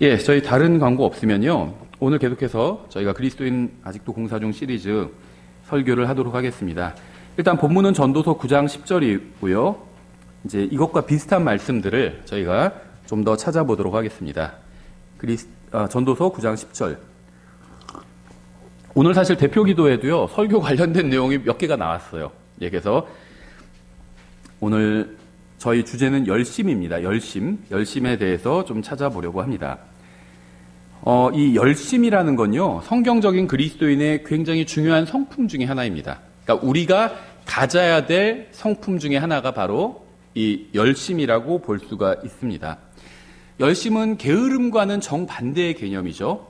예, 저희 다른 광고 없으면요. 오늘 계속해서 저희가 그리스도인 아직도 공사 중 시리즈 설교를 하도록 하겠습니다. 일단 본문은 전도서 9장 10절이고요. 이제 이것과 비슷한 말씀들을 저희가 좀 더 찾아보도록 하겠습니다. 전도서 9장 10절. 오늘 사실 대표 기도에도요, 설교 관련된 내용이 몇 개가 나왔어요. 예, 그래서 오늘 저희 주제는 열심입니다. 열심에 대해서 좀 찾아보려고 합니다. 이 열심이라는 건요, 성경적인 그리스도인의 굉장히 중요한 성품 중에 하나입니다. 그러니까 우리가 가져야 될 성품 중에 하나가 바로 이 열심이라고 볼 수가 있습니다. 열심은 게으름과는 정반대의 개념이죠.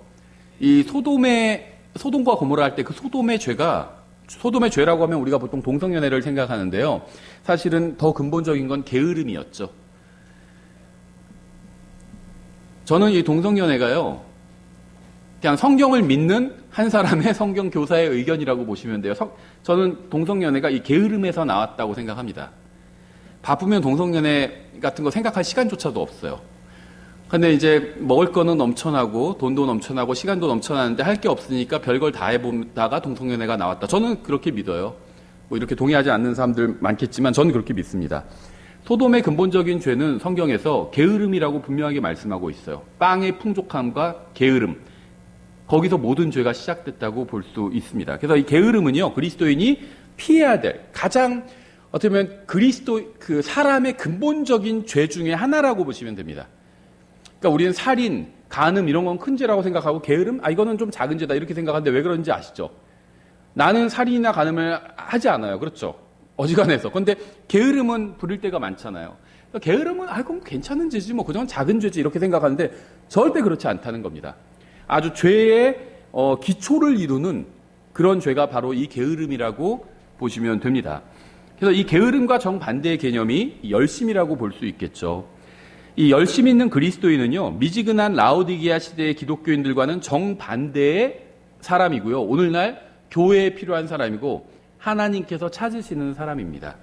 이 소돔과 고모라 할 때 그 소돔의 죄라고 하면 우리가 보통 동성연애를 생각하는데요. 사실은 더 근본적인 건 게으름이었죠. 저는 이 동성연애가요, 그냥 성경을 믿는 한 사람의 성경 교사의 의견이라고 보시면 돼요. 저는 동성연애가 이 게으름에서 나왔다고 생각합니다. 바쁘면 동성연애 같은 거 생각할 시간조차도 없어요. 근데 이제 먹을 거는 넘쳐나고 돈도 넘쳐나고 시간도 넘쳐나는데 할 게 없으니까 별걸 다 해보다가 동성연애가 나왔다. 저는 그렇게 믿어요. 뭐 이렇게 동의하지 않는 사람들 많겠지만 저는 그렇게 믿습니다. 소돔의 근본적인 죄는 성경에서 게으름이라고 분명하게 말씀하고 있어요. 빵의 풍족함과 게으름. 거기서 모든 죄가 시작됐다고 볼 수 있습니다. 그래서 이 게으름은요, 그리스도인이 피해야 될 가장 어떻게 보면 그 사람의 근본적인 죄 중에 하나라고 보시면 됩니다. 그러니까 우리는 살인, 간음 이런 건 큰 죄라고 생각하고 게으름? 이거는 좀 작은 죄다 이렇게 생각하는데 왜 그런지 아시죠? 나는 살인이나 간음을 하지 않아요. 그렇죠? 어지간해서. 그런데 게으름은 부릴 때가 많잖아요. 그러니까 게으름은 그럼 괜찮은 죄지 뭐 그건 작은 죄지 이렇게 생각하는데 절대 그렇지 않다는 겁니다. 아주 죄의 기초를 이루는 그런 죄가 바로 이 게으름이라고 보시면 됩니다. 그래서 이 게으름과 정반대의 개념이 열심이라고 볼 수 있겠죠. 이 열심 있는 그리스도인은요, 미지근한 라오디게아 시대의 기독교인들과는 정반대의 사람이고요. 오늘날 교회에 필요한 사람이고 하나님께서 찾으시는 사람입니다.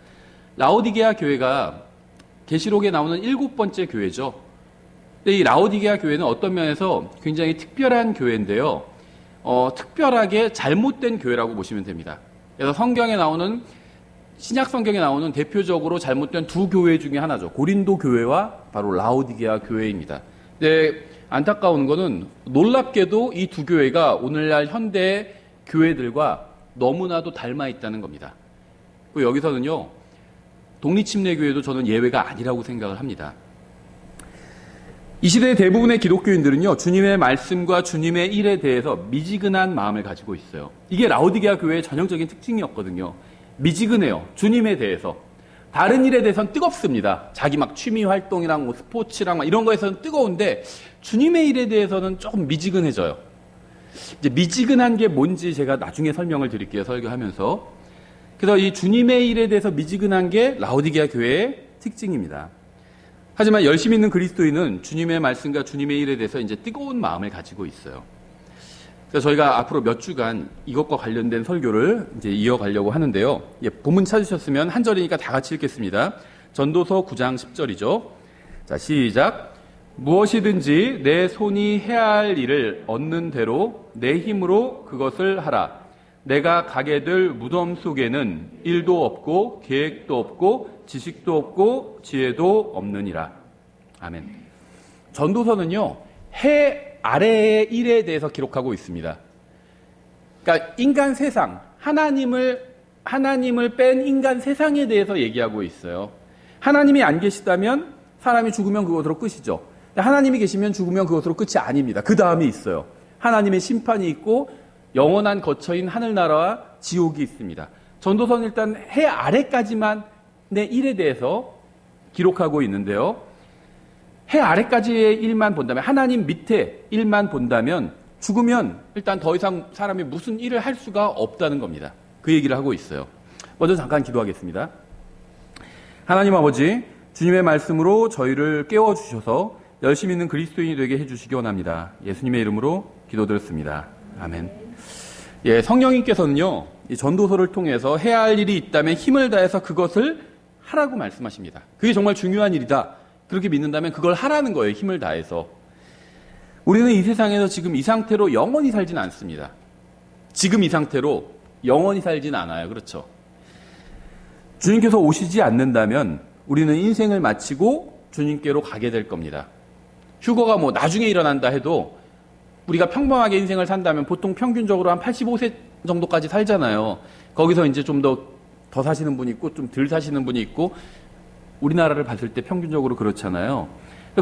라오디게아 교회가 계시록에 나오는 7번째 교회죠. 근데 이 라오디게아 교회는 어떤 면에서 굉장히 특별한 교회인데요. 특별하게 잘못된 교회라고 보시면 됩니다. 그래서 신약 성경에 나오는 대표적으로 잘못된 두 교회 중에 하나죠. 고린도 교회와 바로 라오디게아 교회입니다. 근데 안타까운 거는 놀랍게도 이 두 교회가 오늘날 현대 교회들과 너무나도 닮아 있다는 겁니다. 그리고 여기서는요, 독립침례교회도 저는 예외가 아니라고 생각을 합니다. 이 시대의 대부분의 기독교인들은요, 주님의 말씀과 주님의 일에 대해서 미지근한 마음을 가지고 있어요. 이게 라오디게아 교회의 전형적인 특징이었거든요. 미지근해요. 주님에 대해서. 다른 일에 대해서는 뜨겁습니다. 자기 막 취미 활동이랑 뭐 스포츠랑 이런 거에서는 뜨거운데 주님의 일에 대해서는 조금 미지근해져요. 이제 미지근한 게 뭔지 제가 나중에 설명을 드릴게요. 설교하면서. 그래서 이 주님의 일에 대해서 미지근한 게 라오디게아 교회의 특징입니다. 하지만 열심 있는 그리스도인은 주님의 말씀과 주님의 일에 대해서 이제 뜨거운 마음을 가지고 있어요. 그래서 저희가 앞으로 몇 주간 이것과 관련된 설교를 이제 이어가려고 하는데요. 본문 찾으셨으면 한 절이니까 다 같이 읽겠습니다. 전도서 9장 10절이죠. 자, 시작. 무엇이든지 내 손이 해야 할 일을 얻는 대로 내 힘으로 그것을 하라. 내가 가게 될 무덤 속에는 일도 없고 계획도 없고 지식도 없고 지혜도 없느니라. 아멘. 전도서는요, 해 아래의 일에 대해서 기록하고 있습니다. 그러니까 인간 세상, 하나님을 뺀 인간 세상에 대해서 얘기하고 있어요. 하나님이 안 계시다면 사람이 죽으면 그것으로 끝이죠. 하나님이 계시면 죽으면 그것으로 끝이 아닙니다. 그 다음이 있어요. 하나님의 심판이 있고 영원한 거처인 하늘나라와 지옥이 있습니다. 전도서는 일단 해 아래까지만 내 일에 대해서 기록하고 있는데요. 해 아래까지의 일만 본다면, 하나님 밑에 일만 본다면 죽으면 일단 더 이상 사람이 무슨 일을 할 수가 없다는 겁니다. 그 얘기를 하고 있어요. 먼저 잠깐 기도하겠습니다. 하나님 아버지, 주님의 말씀으로 저희를 깨워주셔서 열심히 있는 그리스도인이 되게 해주시기 원합니다. 예수님의 이름으로 기도드렸습니다. 아멘. 예, 성령님께서는요, 이 전도서를 통해서 해야 할 일이 있다면 힘을 다해서 그것을 하라고 말씀하십니다. 그게 정말 중요한 일이다. 그렇게 믿는다면 그걸 하라는 거예요. 힘을 다해서. 우리는 이 세상에서 지금 이 상태로 영원히 살진 않습니다. 지금 이 상태로 영원히 살진 않아요. 그렇죠? 주님께서 오시지 않는다면 우리는 인생을 마치고 주님께로 가게 될 겁니다. 휴거가 뭐 나중에 일어난다 해도 우리가 평범하게 인생을 산다면 보통 평균적으로 한 85세 정도까지 살잖아요. 거기서 이제 좀 더 사시는 분이 있고 좀 덜 사시는 분이 있고 우리나라를 봤을 때 평균적으로 그렇잖아요.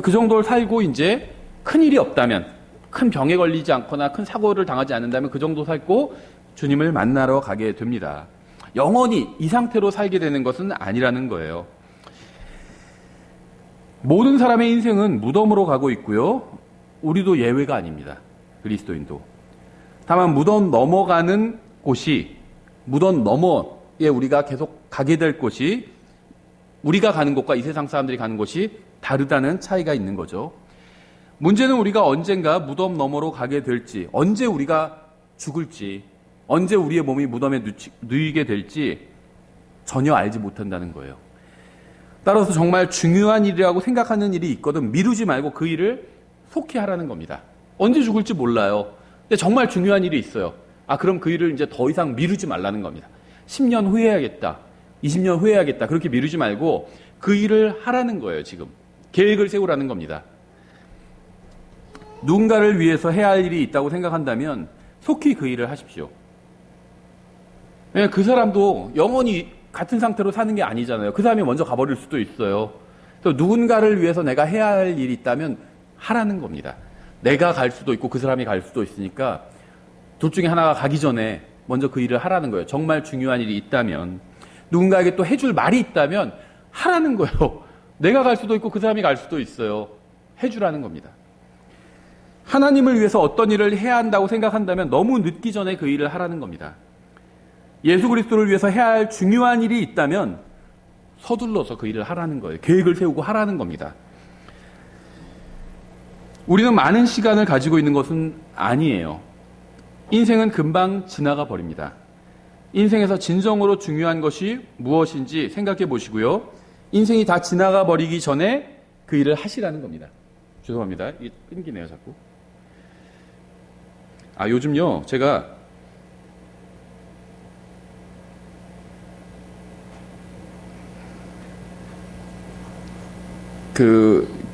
그 정도를 살고 이제 큰 일이 없다면, 큰 병에 걸리지 않거나 큰 사고를 당하지 않는다면 그 정도 살고 주님을 만나러 가게 됩니다. 영원히 이 상태로 살게 되는 것은 아니라는 거예요. 모든 사람의 인생은 무덤으로 가고 있고요. 우리도 예외가 아닙니다. 그리스도인도. 다만 무덤 넘어가는 곳이, 무덤 너머에 우리가 계속 가게 될 곳이 우리가 가는 곳과 이 세상 사람들이 가는 곳이 다르다는 차이가 있는 거죠. 문제는 우리가 언젠가 무덤 너머로 가게 될지, 언제 우리가 죽을지, 언제 우리의 몸이 무덤에 누이게 될지 전혀 알지 못한다는 거예요. 따라서 정말 중요한 일이라고 생각하는 일이 있거든 미루지 말고 그 일을 속히 하라는 겁니다. 언제 죽을지 몰라요. 근데 정말 중요한 일이 있어요. 그럼 그 일을 이제 더 이상 미루지 말라는 겁니다. 10년 후에 해야겠다. 20년 후에 해야겠다. 그렇게 미루지 말고 그 일을 하라는 거예요, 지금. 계획을 세우라는 겁니다. 누군가를 위해서 해야 할 일이 있다고 생각한다면 속히 그 일을 하십시오. 그 사람도 영원히 같은 상태로 사는 게 아니잖아요. 그 사람이 먼저 가버릴 수도 있어요. 또 누군가를 위해서 내가 해야 할 일이 있다면 하라는 겁니다. 내가 갈 수도 있고 그 사람이 갈 수도 있으니까 둘 중에 하나가 가기 전에 먼저 그 일을 하라는 거예요. 정말 중요한 일이 있다면. 누군가에게 또 해줄 말이 있다면 하라는 거예요. 내가 갈 수도 있고 그 사람이 갈 수도 있어요. 해주라는 겁니다. 하나님을 위해서 어떤 일을 해야 한다고 생각한다면 너무 늦기 전에 그 일을 하라는 겁니다. 예수 그리스도를 위해서 해야 할 중요한 일이 있다면 서둘러서 그 일을 하라는 거예요. 계획을 세우고 하라는 겁니다. 우리는 많은 시간을 가지고 있는 것은 아니에요. 인생은 금방 지나가 버립니다. 인생에서 진정으로 중요한 것이 무엇인지 생각해 보시고요. 인생이 다 지나가 버리기 전에 그 일을 하시라는 겁니다. 죄송합니다. 이게 끊기네요, 자꾸. 요즘요, 제가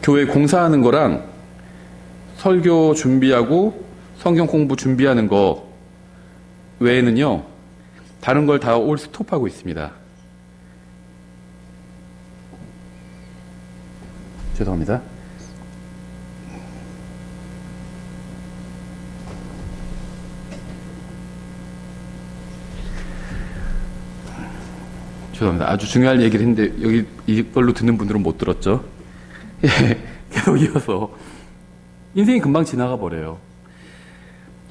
교회 공사하는 거랑 설교 준비하고 성경 공부 준비하는 거 외에는요, 다른 걸 다 올 스톱하고 있습니다. 죄송합니다. 죄송합니다. 아주 중요한 얘기를 했는데 여기 이걸로 듣는 분들은 못 들었죠? 계속 이어서 인생이 금방 지나가 버려요.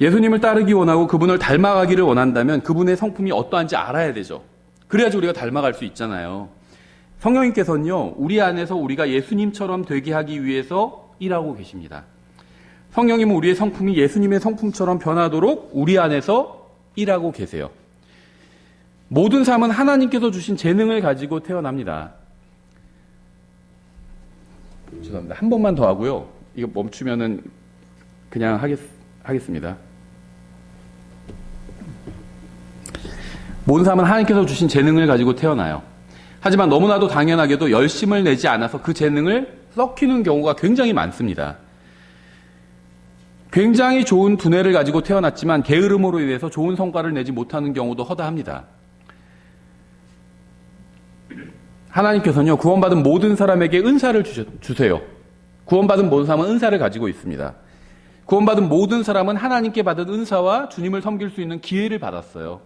예수님을 따르기 원하고 그분을 닮아가기를 원한다면 그분의 성품이 어떠한지 알아야 되죠. 그래야지 우리가 닮아갈 수 있잖아요. 성령님께서는요, 우리 안에서 우리가 예수님처럼 되게 하기 위해서 일하고 계십니다. 성령님은 우리의 성품이 예수님의 성품처럼 변하도록 우리 안에서 일하고 계세요. 모든 삶은 하나님께서 주신 재능을 가지고 태어납니다. 죄송합니다. 한 번만 더 하고요. 이거 멈추면은 그냥 하겠습니다. 모든 삶은 하나님께서 주신 재능을 가지고 태어나요. 하지만 너무나도 당연하게도 열심을 내지 않아서 그 재능을 썩히는 경우가 굉장히 많습니다. 굉장히 좋은 두뇌를 가지고 태어났지만 게으름으로 인해서 좋은 성과를 내지 못하는 경우도 허다합니다. 하나님께서는요, 구원받은 모든 사람에게 은사를 주세요. 구원받은 모든 사람은 은사를 가지고 있습니다. 구원받은 모든 사람은 하나님께 받은 은사와 주님을 섬길 수 있는 기회를 받았어요.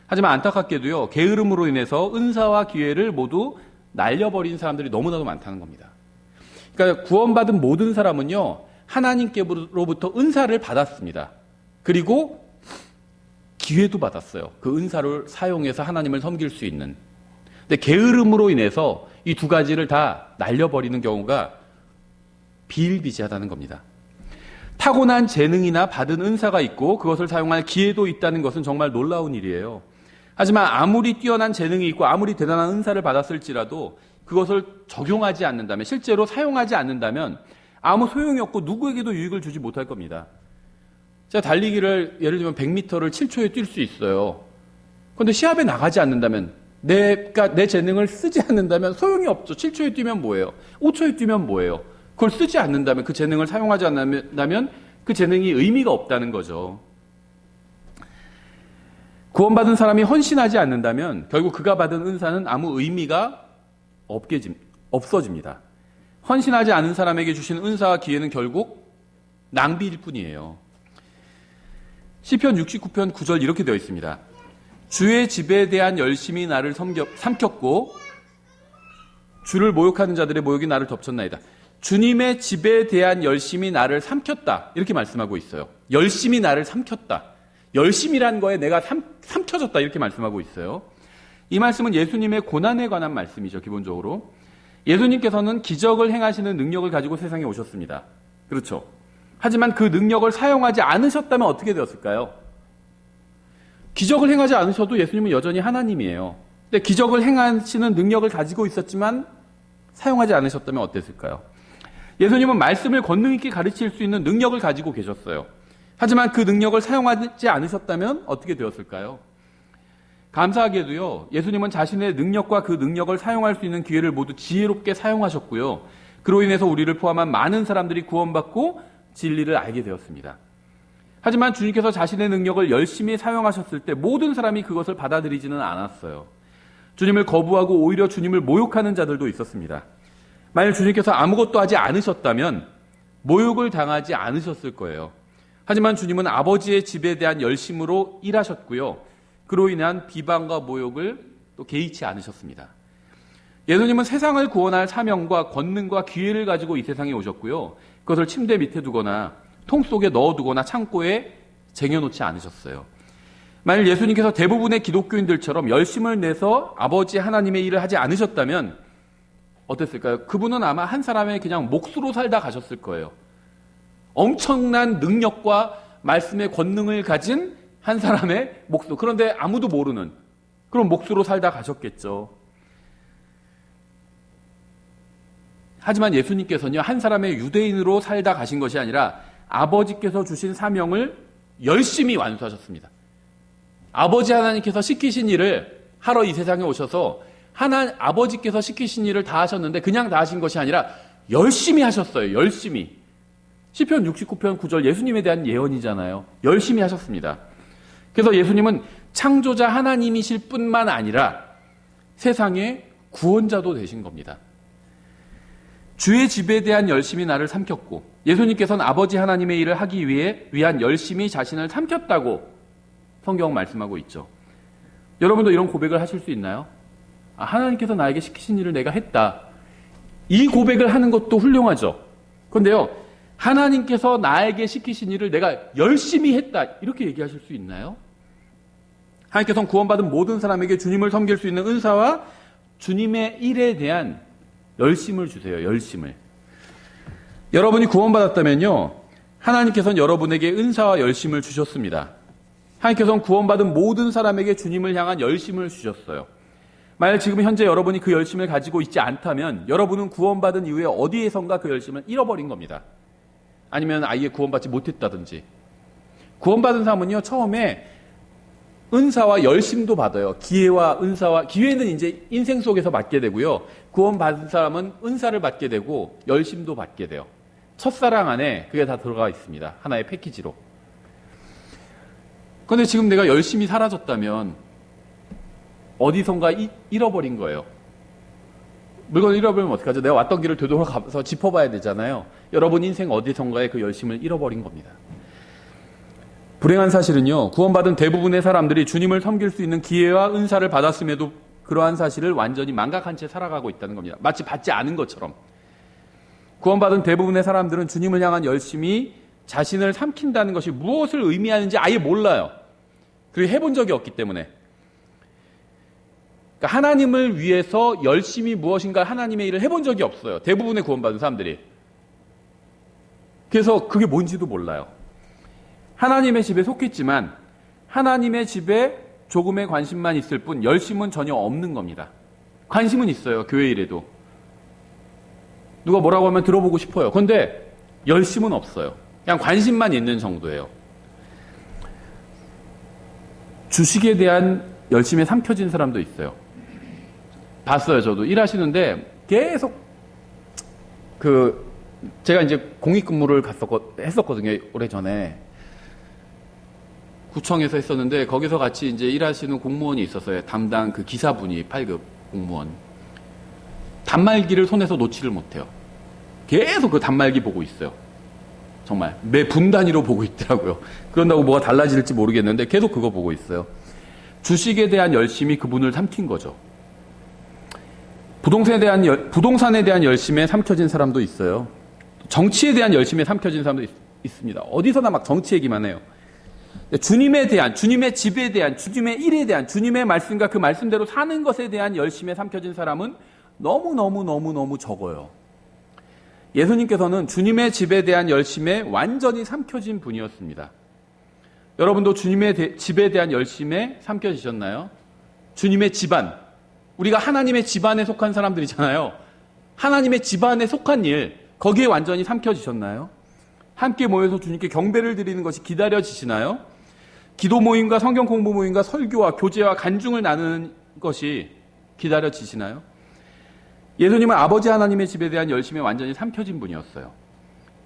하지만 안타깝게도요, 게으름으로 인해서 은사와 기회를 모두 날려버린 사람들이 너무나도 많다는 겁니다. 그러니까 구원받은 모든 사람은요, 하나님께로부터 은사를 받았습니다. 그리고 기회도 받았어요. 그 은사를 사용해서 하나님을 섬길 수 있는. 근데 게으름으로 인해서 이 두 가지를 다 날려버리는 경우가 비일비재하다는 겁니다. 타고난 재능이나 받은 은사가 있고 그것을 사용할 기회도 있다는 것은 정말 놀라운 일이에요. 하지만 아무리 뛰어난 재능이 있고 아무리 대단한 은사를 받았을지라도 그것을 적용하지 않는다면, 실제로 사용하지 않는다면 아무 소용이 없고 누구에게도 유익을 주지 못할 겁니다. 제가 달리기를 예를 들면 100m를 7초에 뛸 수 있어요. 그런데 시합에 나가지 않는다면, 내 재능을 쓰지 않는다면 소용이 없죠. 7초에 뛰면 뭐예요? 5초에 뛰면 뭐예요? 그걸 쓰지 않는다면, 그 재능을 사용하지 않는다면 그 재능이 의미가 없다는 거죠. 구원받은 사람이 헌신하지 않는다면 결국 그가 받은 은사는 아무 의미가 없어집니다. 헌신하지 않은 사람에게 주신 은사와 기회는 결국 낭비일 뿐이에요. 시편 69편 9절 이렇게 되어 있습니다. 주의 집에 대한 열심이 나를 삼켰고 주를 모욕하는 자들의 모욕이 나를 덮쳤나이다. 주님의 집에 대한 열심이 나를 삼켰다. 이렇게 말씀하고 있어요. 열심이 나를 삼켰다. 열심이란 거에 내가 삼켜졌다. 이렇게 말씀하고 있어요. 이 말씀은 예수님의 고난에 관한 말씀이죠. 기본적으로. 예수님께서는 기적을 행하시는 능력을 가지고 세상에 오셨습니다. 그렇죠. 하지만 그 능력을 사용하지 않으셨다면 어떻게 되었을까요? 기적을 행하지 않으셔도 예수님은 여전히 하나님이에요. 근데 기적을 행하시는 능력을 가지고 있었지만 사용하지 않으셨다면 어땠을까요? 예수님은 말씀을 권능 있게 가르칠 수 있는 능력을 가지고 계셨어요. 하지만 그 능력을 사용하지 않으셨다면 어떻게 되었을까요? 감사하게도요, 예수님은 자신의 능력과 그 능력을 사용할 수 있는 기회를 모두 지혜롭게 사용하셨고요. 그로 인해서 우리를 포함한 많은 사람들이 구원받고 진리를 알게 되었습니다. 하지만 주님께서 자신의 능력을 열심히 사용하셨을 때 모든 사람이 그것을 받아들이지는 않았어요. 주님을 거부하고 오히려 주님을 모욕하는 자들도 있었습니다. 만일 주님께서 아무것도 하지 않으셨다면 모욕을 당하지 않으셨을 거예요. 하지만 주님은 아버지의 집에 대한 열심으로 일하셨고요. 그로 인한 비방과 모욕을 또 개의치 않으셨습니다. 예수님은 세상을 구원할 사명과 권능과 기회를 가지고 이 세상에 오셨고요. 그것을 침대 밑에 두거나 통 속에 넣어두거나 창고에 쟁여놓지 않으셨어요. 만일 예수님께서 대부분의 기독교인들처럼 열심을 내서 아버지 하나님의 일을 하지 않으셨다면 어땠을까요? 그분은 아마 한 사람의 그냥 몫으로 살다 가셨을 거예요. 엄청난 능력과 말씀의 권능을 가진 한 사람의 몫으로. 그런데 아무도 모르는 그런 몫으로 살다 가셨겠죠. 하지만 예수님께서는요, 한 사람의 유대인으로 살다 가신 것이 아니라 아버지께서 주신 사명을 열심히 완수하셨습니다. 아버지 하나님께서 시키신 일을 하러 이 세상에 오셔서 아버지께서 시키신 일을 다 하셨는데 그냥 다 하신 것이 아니라 열심히 하셨어요. 열심히. 시편 69편 9절 예수님에 대한 예언이잖아요. 열심히 하셨습니다. 그래서 예수님은 창조자 하나님이실 뿐만 아니라 세상의 구원자도 되신 겁니다. 주의 집에 대한 열심이 나를 삼켰고 예수님께서는 아버지 하나님의 일을 하기 위한 열심히 자신을 삼켰다고 성경 말씀하고 있죠. 여러분도 이런 고백을 하실 수 있나요? 하나님께서 나에게 시키신 일을 내가 했다. 이 고백을 하는 것도 훌륭하죠. 그런데요, 하나님께서 나에게 시키신 일을 내가 열심히 했다. 이렇게 얘기하실 수 있나요? 하나님께서는 구원받은 모든 사람에게 주님을 섬길 수 있는 은사와 주님의 일에 대한 열심을 주세요. 열심을. 여러분이 구원받았다면요, 하나님께서는 여러분에게 은사와 열심을 주셨습니다. 하나님께서는 구원받은 모든 사람에게 주님을 향한 열심을 주셨어요. 만약 지금 현재 여러분이 그 열심을 가지고 있지 않다면 여러분은 구원받은 이후에 어디에선가 그 열심을 잃어버린 겁니다. 아니면 아예 구원받지 못했다든지. 구원받은 사람은요, 처음에 은사와 열심도 받아요. 기회와 은사와, 기회는 이제 인생 속에서 받게 되고요. 구원받은 사람은 은사를 받게 되고 열심도 받게 돼요. 첫사랑 안에 그게 다 들어가 있습니다. 하나의 패키지로. 그런데 지금 내가 열심히 사라졌다면 어디선가 잃어버린 거예요. 물건을 잃어버리면 어떡하죠? 내가 왔던 길을 되돌아가서 짚어봐야 되잖아요. 여러분 인생 어디선가에 그 열심을 잃어버린 겁니다. 불행한 사실은요, 구원받은 대부분의 사람들이 주님을 섬길 수 있는 기회와 은사를 받았음에도 그러한 사실을 완전히 망각한 채 살아가고 있다는 겁니다. 마치 받지 않은 것처럼. 구원받은 대부분의 사람들은 주님을 향한 열심이 자신을 삼킨다는 것이 무엇을 의미하는지 아예 몰라요. 그리고 해본 적이 없기 때문에. 그러니까 하나님을 위해서 열심히 무엇인가 하나님의 일을 해본 적이 없어요. 대부분의 구원받은 사람들이. 그래서 그게 뭔지도 몰라요. 하나님의 집에 속했지만 하나님의 집에 조금의 관심만 있을 뿐 열심은 전혀 없는 겁니다. 관심은 있어요. 교회 일에도. 누가 뭐라고 하면 들어보고 싶어요. 그런데 열심은 없어요. 그냥 관심만 있는 정도예요. 주식에 대한 열심에 삼켜진 사람도 있어요. 봤어요. 저도 일하시는데 계속 제가 이제 공익근무를 했었거든요. 오래전에. 구청에서 했었는데 거기서 같이 이제 일하시는 공무원이 있었어요. 담당 기사분이 8급 공무원. 단말기를 손에서 놓지를 못해요. 계속 그 단말기 보고 있어요. 정말 매 분 단위로 보고 있더라고요. 그런다고 뭐가 달라질지 모르겠는데 계속 그거 보고 있어요. 주식에 대한 열심이 그분을 삼킨 거죠. 부동산에 대한 열심에 삼켜진 사람도 있어요. 정치에 대한 열심에 삼켜진 사람도 있습니다. 어디서나 막 정치 얘기만 해요. 주님에 대한, 주님의 집에 대한, 주님의 일에 대한, 주님의 말씀과 그 말씀대로 사는 것에 대한 열심에 삼켜진 사람은 너무 적어요. 예수님께서는 주님의 집에 대한 열심에 완전히 삼켜진 분이었습니다. 여러분도 주님의 집에 대한 열심에 삼켜지셨나요? 주님의 집안. 우리가 하나님의 집안에 속한 사람들이잖아요. 하나님의 집안에 속한 일, 거기에 완전히 삼켜지셨나요? 함께 모여서 주님께 경배를 드리는 것이 기다려지시나요? 기도 모임과 성경 공부 모임과 설교와 교제와 간증을 나누는 것이 기다려지시나요? 예수님은 아버지 하나님의 집에 대한 열심에 완전히 삼켜진 분이었어요.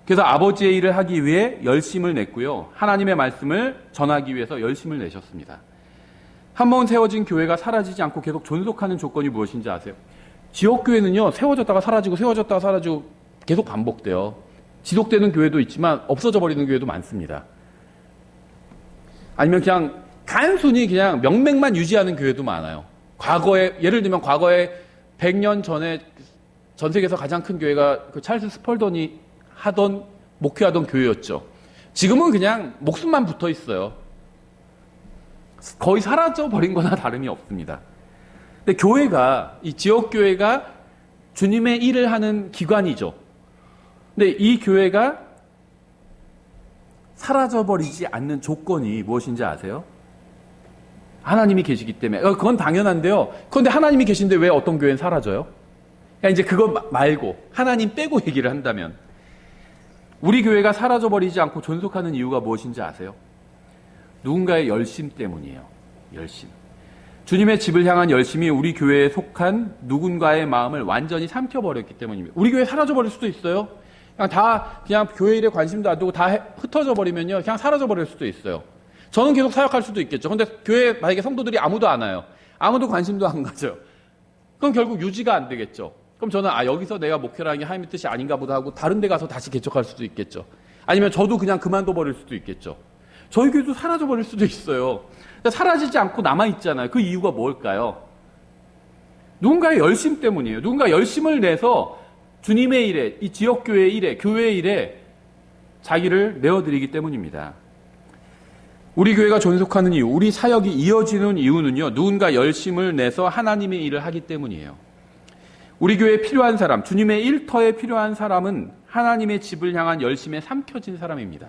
그래서 아버지의 일을 하기 위해 열심을 냈고요. 하나님의 말씀을 전하기 위해서 열심을 내셨습니다. 한번 세워진 교회가 사라지지 않고 계속 존속하는 조건이 무엇인지 아세요? 지역교회는요, 세워졌다가 사라지고 계속 반복돼요. 지속되는 교회도 있지만 없어져 버리는 교회도 많습니다. 아니면 그냥 단순히 그냥 명맥만 유지하는 교회도 많아요. 예를 들면 과거에 100년 전에 전 세계에서 가장 큰 교회가 찰스 스펄던이 목회하던 교회였죠. 지금은 그냥 목숨만 붙어 있어요. 거의 사라져 버린 거나 다름이 없습니다. 근데 이 지역교회가 주님의 일을 하는 기관이죠. 근데 이 교회가 사라져버리지 않는 조건이 무엇인지 아세요? 하나님이 계시기 때문에. 그건 당연한데요. 그런데 하나님이 계신데 왜 어떤 교회는 사라져요? 그러니까 이제 그거 말고 하나님 빼고 얘기를 한다면 우리 교회가 사라져버리지 않고 존속하는 이유가 무엇인지 아세요? 누군가의 열심 때문이에요. 열심. 주님의 집을 향한 열심이 우리 교회에 속한 누군가의 마음을 완전히 삼켜버렸기 때문입니다. 우리 교회 사라져버릴 수도 있어요. 그냥 교회 일에 관심도 안 두고 다 흩어져 버리면요, 그냥 사라져 버릴 수도 있어요. 저는 계속 사역할 수도 있겠죠. 근데 교회에 만약에 성도들이 아무도 안 와요. 아무도 관심도 안 가져요. 그럼 결국 유지가 안 되겠죠. 그럼 저는 여기서 내가 목회를 하는 게 하나님의 뜻이 아닌가 보다 하고 다른 데 가서 다시 개척할 수도 있겠죠. 아니면 저도 그냥 그만둬 버릴 수도 있겠죠. 저희 교회도 사라져 버릴 수도 있어요. 사라지지 않고 남아있잖아요. 그 이유가 뭘까요? 누군가의 열심 때문이에요. 누군가 열심을 내서 주님의 일에, 이 지역교회 일에, 교회 일에 자기를 내어드리기 때문입니다. 우리 교회가 존속하는 이유, 우리 사역이 이어지는 이유는요, 누군가 열심을 내서 하나님의 일을 하기 때문이에요. 우리 교회에 필요한 사람, 주님의 일터에 필요한 사람은 하나님의 집을 향한 열심에 삼켜진 사람입니다.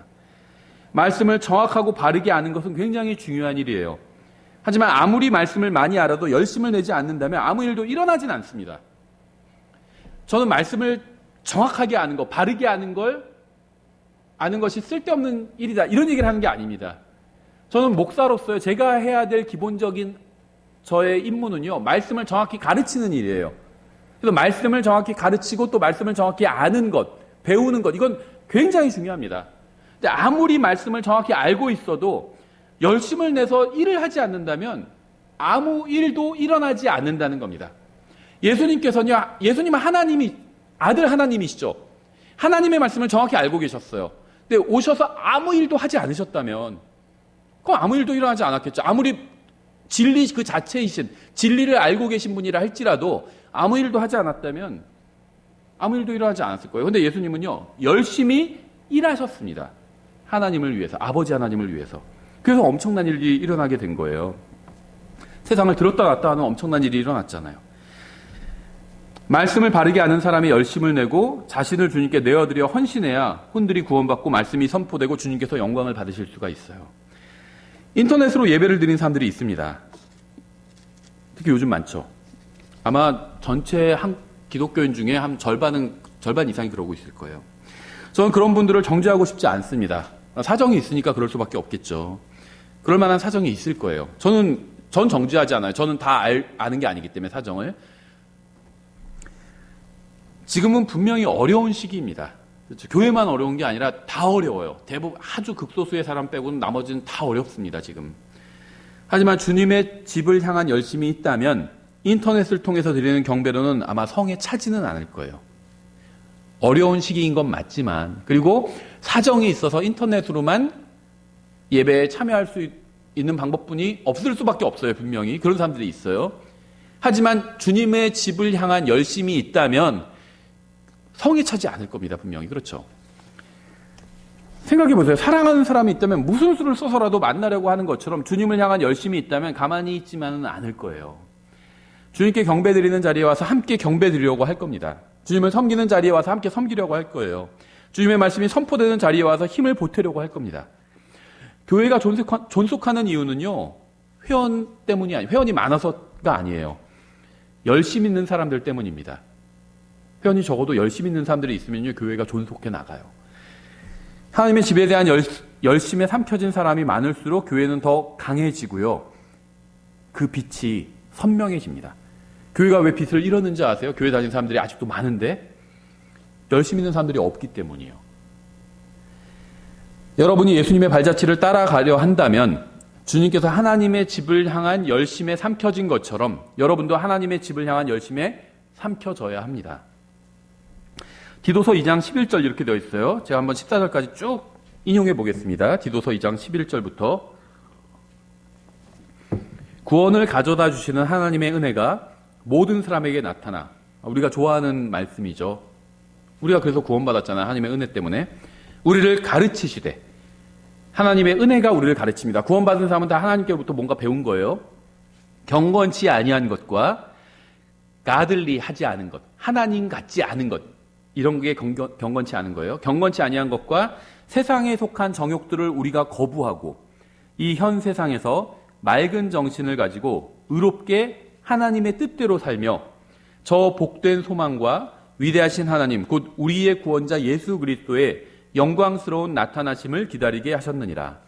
말씀을 정확하고 바르게 아는 것은 굉장히 중요한 일이에요. 하지만 아무리 말씀을 많이 알아도 열심을 내지 않는다면 아무 일도 일어나진 않습니다. 저는 말씀을 정확하게 아는 것, 바르게 아는 것이 쓸데없는 일이다, 이런 얘기를 하는 게 아닙니다. 저는 목사로서요, 제가 해야 될 기본적인 저의 임무는요, 말씀을 정확히 가르치는 일이에요. 그래서 말씀을 정확히 가르치고 또 말씀을 정확히 아는 것, 배우는 것, 이건 굉장히 중요합니다. 근데 아무리 말씀을 정확히 알고 있어도 열심을 내서 일을 하지 않는다면 아무 일도 일어나지 않는다는 겁니다. 예수님은 아들 하나님이시죠. 하나님의 말씀을 정확히 알고 계셨어요. 근데 오셔서 아무 일도 하지 않으셨다면 그럼 아무 일도 일어나지 않았겠죠. 아무리 진리 그 자체이신 진리를 알고 계신 분이라 할지라도 아무 일도 하지 않았다면 아무 일도 일어나지 않았을 거예요. 그런데 예수님은요, 열심히 일하셨습니다. 하나님을 위해서, 아버지 하나님을 위해서. 그래서 엄청난 일이 일어나게 된 거예요. 세상을 들었다 놨다 하는 엄청난 일이 일어났잖아요. 말씀을 바르게 아는 사람이 열심을 내고 자신을 주님께 내어드려 헌신해야 혼들이 구원받고 말씀이 선포되고 주님께서 영광을 받으실 수가 있어요. 인터넷으로 예배를 드리는 사람들이 있습니다. 특히 요즘 많죠. 아마 전체 한 기독교인 중에 한 절반 이상이 그러고 있을 거예요. 저는 그런 분들을 정죄하고 싶지 않습니다. 사정이 있으니까 그럴 수밖에 없겠죠. 그럴 만한 사정이 있을 거예요. 전 정죄하지 않아요. 저는 다 아는 게 아니기 때문에 사정을. 지금은 분명히 어려운 시기입니다. 그렇죠? 교회만 어려운 게 아니라 다 어려워요. 대부분 아주 극소수의 사람 빼고는 나머지는 다 어렵습니다, 지금. 하지만 주님의 집을 향한 열심이 있다면 인터넷을 통해서 드리는 경배로는 아마 성에 차지는 않을 거예요. 어려운 시기인 건 맞지만, 그리고 사정이 있어서 인터넷으로만 예배에 참여할 수 있는 방법뿐이 없을 수밖에 없어요, 분명히. 그런 사람들이 있어요. 하지만 주님의 집을 향한 열심이 있다면 성이 차지 않을 겁니다, 분명히. 그렇죠? 생각해 보세요. 사랑하는 사람이 있다면 무슨 수를 써서라도 만나려고 하는 것처럼 주님을 향한 열심이 있다면 가만히 있지만은 않을 거예요. 주님께 경배드리는 자리에 와서 함께 경배드리려고 할 겁니다. 주님을 섬기는 자리에 와서 함께 섬기려고 할 거예요. 주님의 말씀이 선포되는 자리에 와서 힘을 보태려고 할 겁니다. 교회가 존속하는 이유는요, 회원 때문이 아니에요. 회원이 많아서가 아니에요. 열심 있는 사람들 때문입니다. 회원이 적어도 열심 있는 사람들이 있으면요, 교회가 존속해 나가요. 하나님의 집에 대한 열심에 삼켜진 사람이 많을수록 교회는 더 강해지고요. 그 빛이 선명해집니다. 교회가 왜 빛을 잃었는지 아세요? 교회 다니는 사람들이 아직도 많은데 열심 있는 사람들이 없기 때문이에요. 여러분이 예수님의 발자취를 따라가려 한다면 주님께서 하나님의 집을 향한 열심에 삼켜진 것처럼 여러분도 하나님의 집을 향한 열심에 삼켜져야 합니다. 디도서 2장 11절 이렇게 되어 있어요. 제가 한번 14절까지 쭉 인용해 보겠습니다. 디도서 2장 11절부터 구원을 가져다 주시는 하나님의 은혜가 모든 사람에게 나타나, 우리가 좋아하는 말씀이죠. 우리가 그래서 구원받았잖아요. 하나님의 은혜 때문에. 우리를 가르치시되, 하나님의 은혜가 우리를 가르칩니다. 구원받은 사람은 다 하나님께로부터 뭔가 배운 거예요. 경건치 아니한 것과 가들리 하지 않은 것, 하나님 같지 않은 것, 이런 게 경건치 않은 거예요. 경건치 아니한 것과 세상에 속한 정욕들을 우리가 거부하고 이 현 세상에서 맑은 정신을 가지고 의롭게 하나님의 뜻대로 살며 저 복된 소망과 위대하신 하나님 곧 우리의 구원자 예수 그리스도의 영광스러운 나타나심을 기다리게 하셨느니라.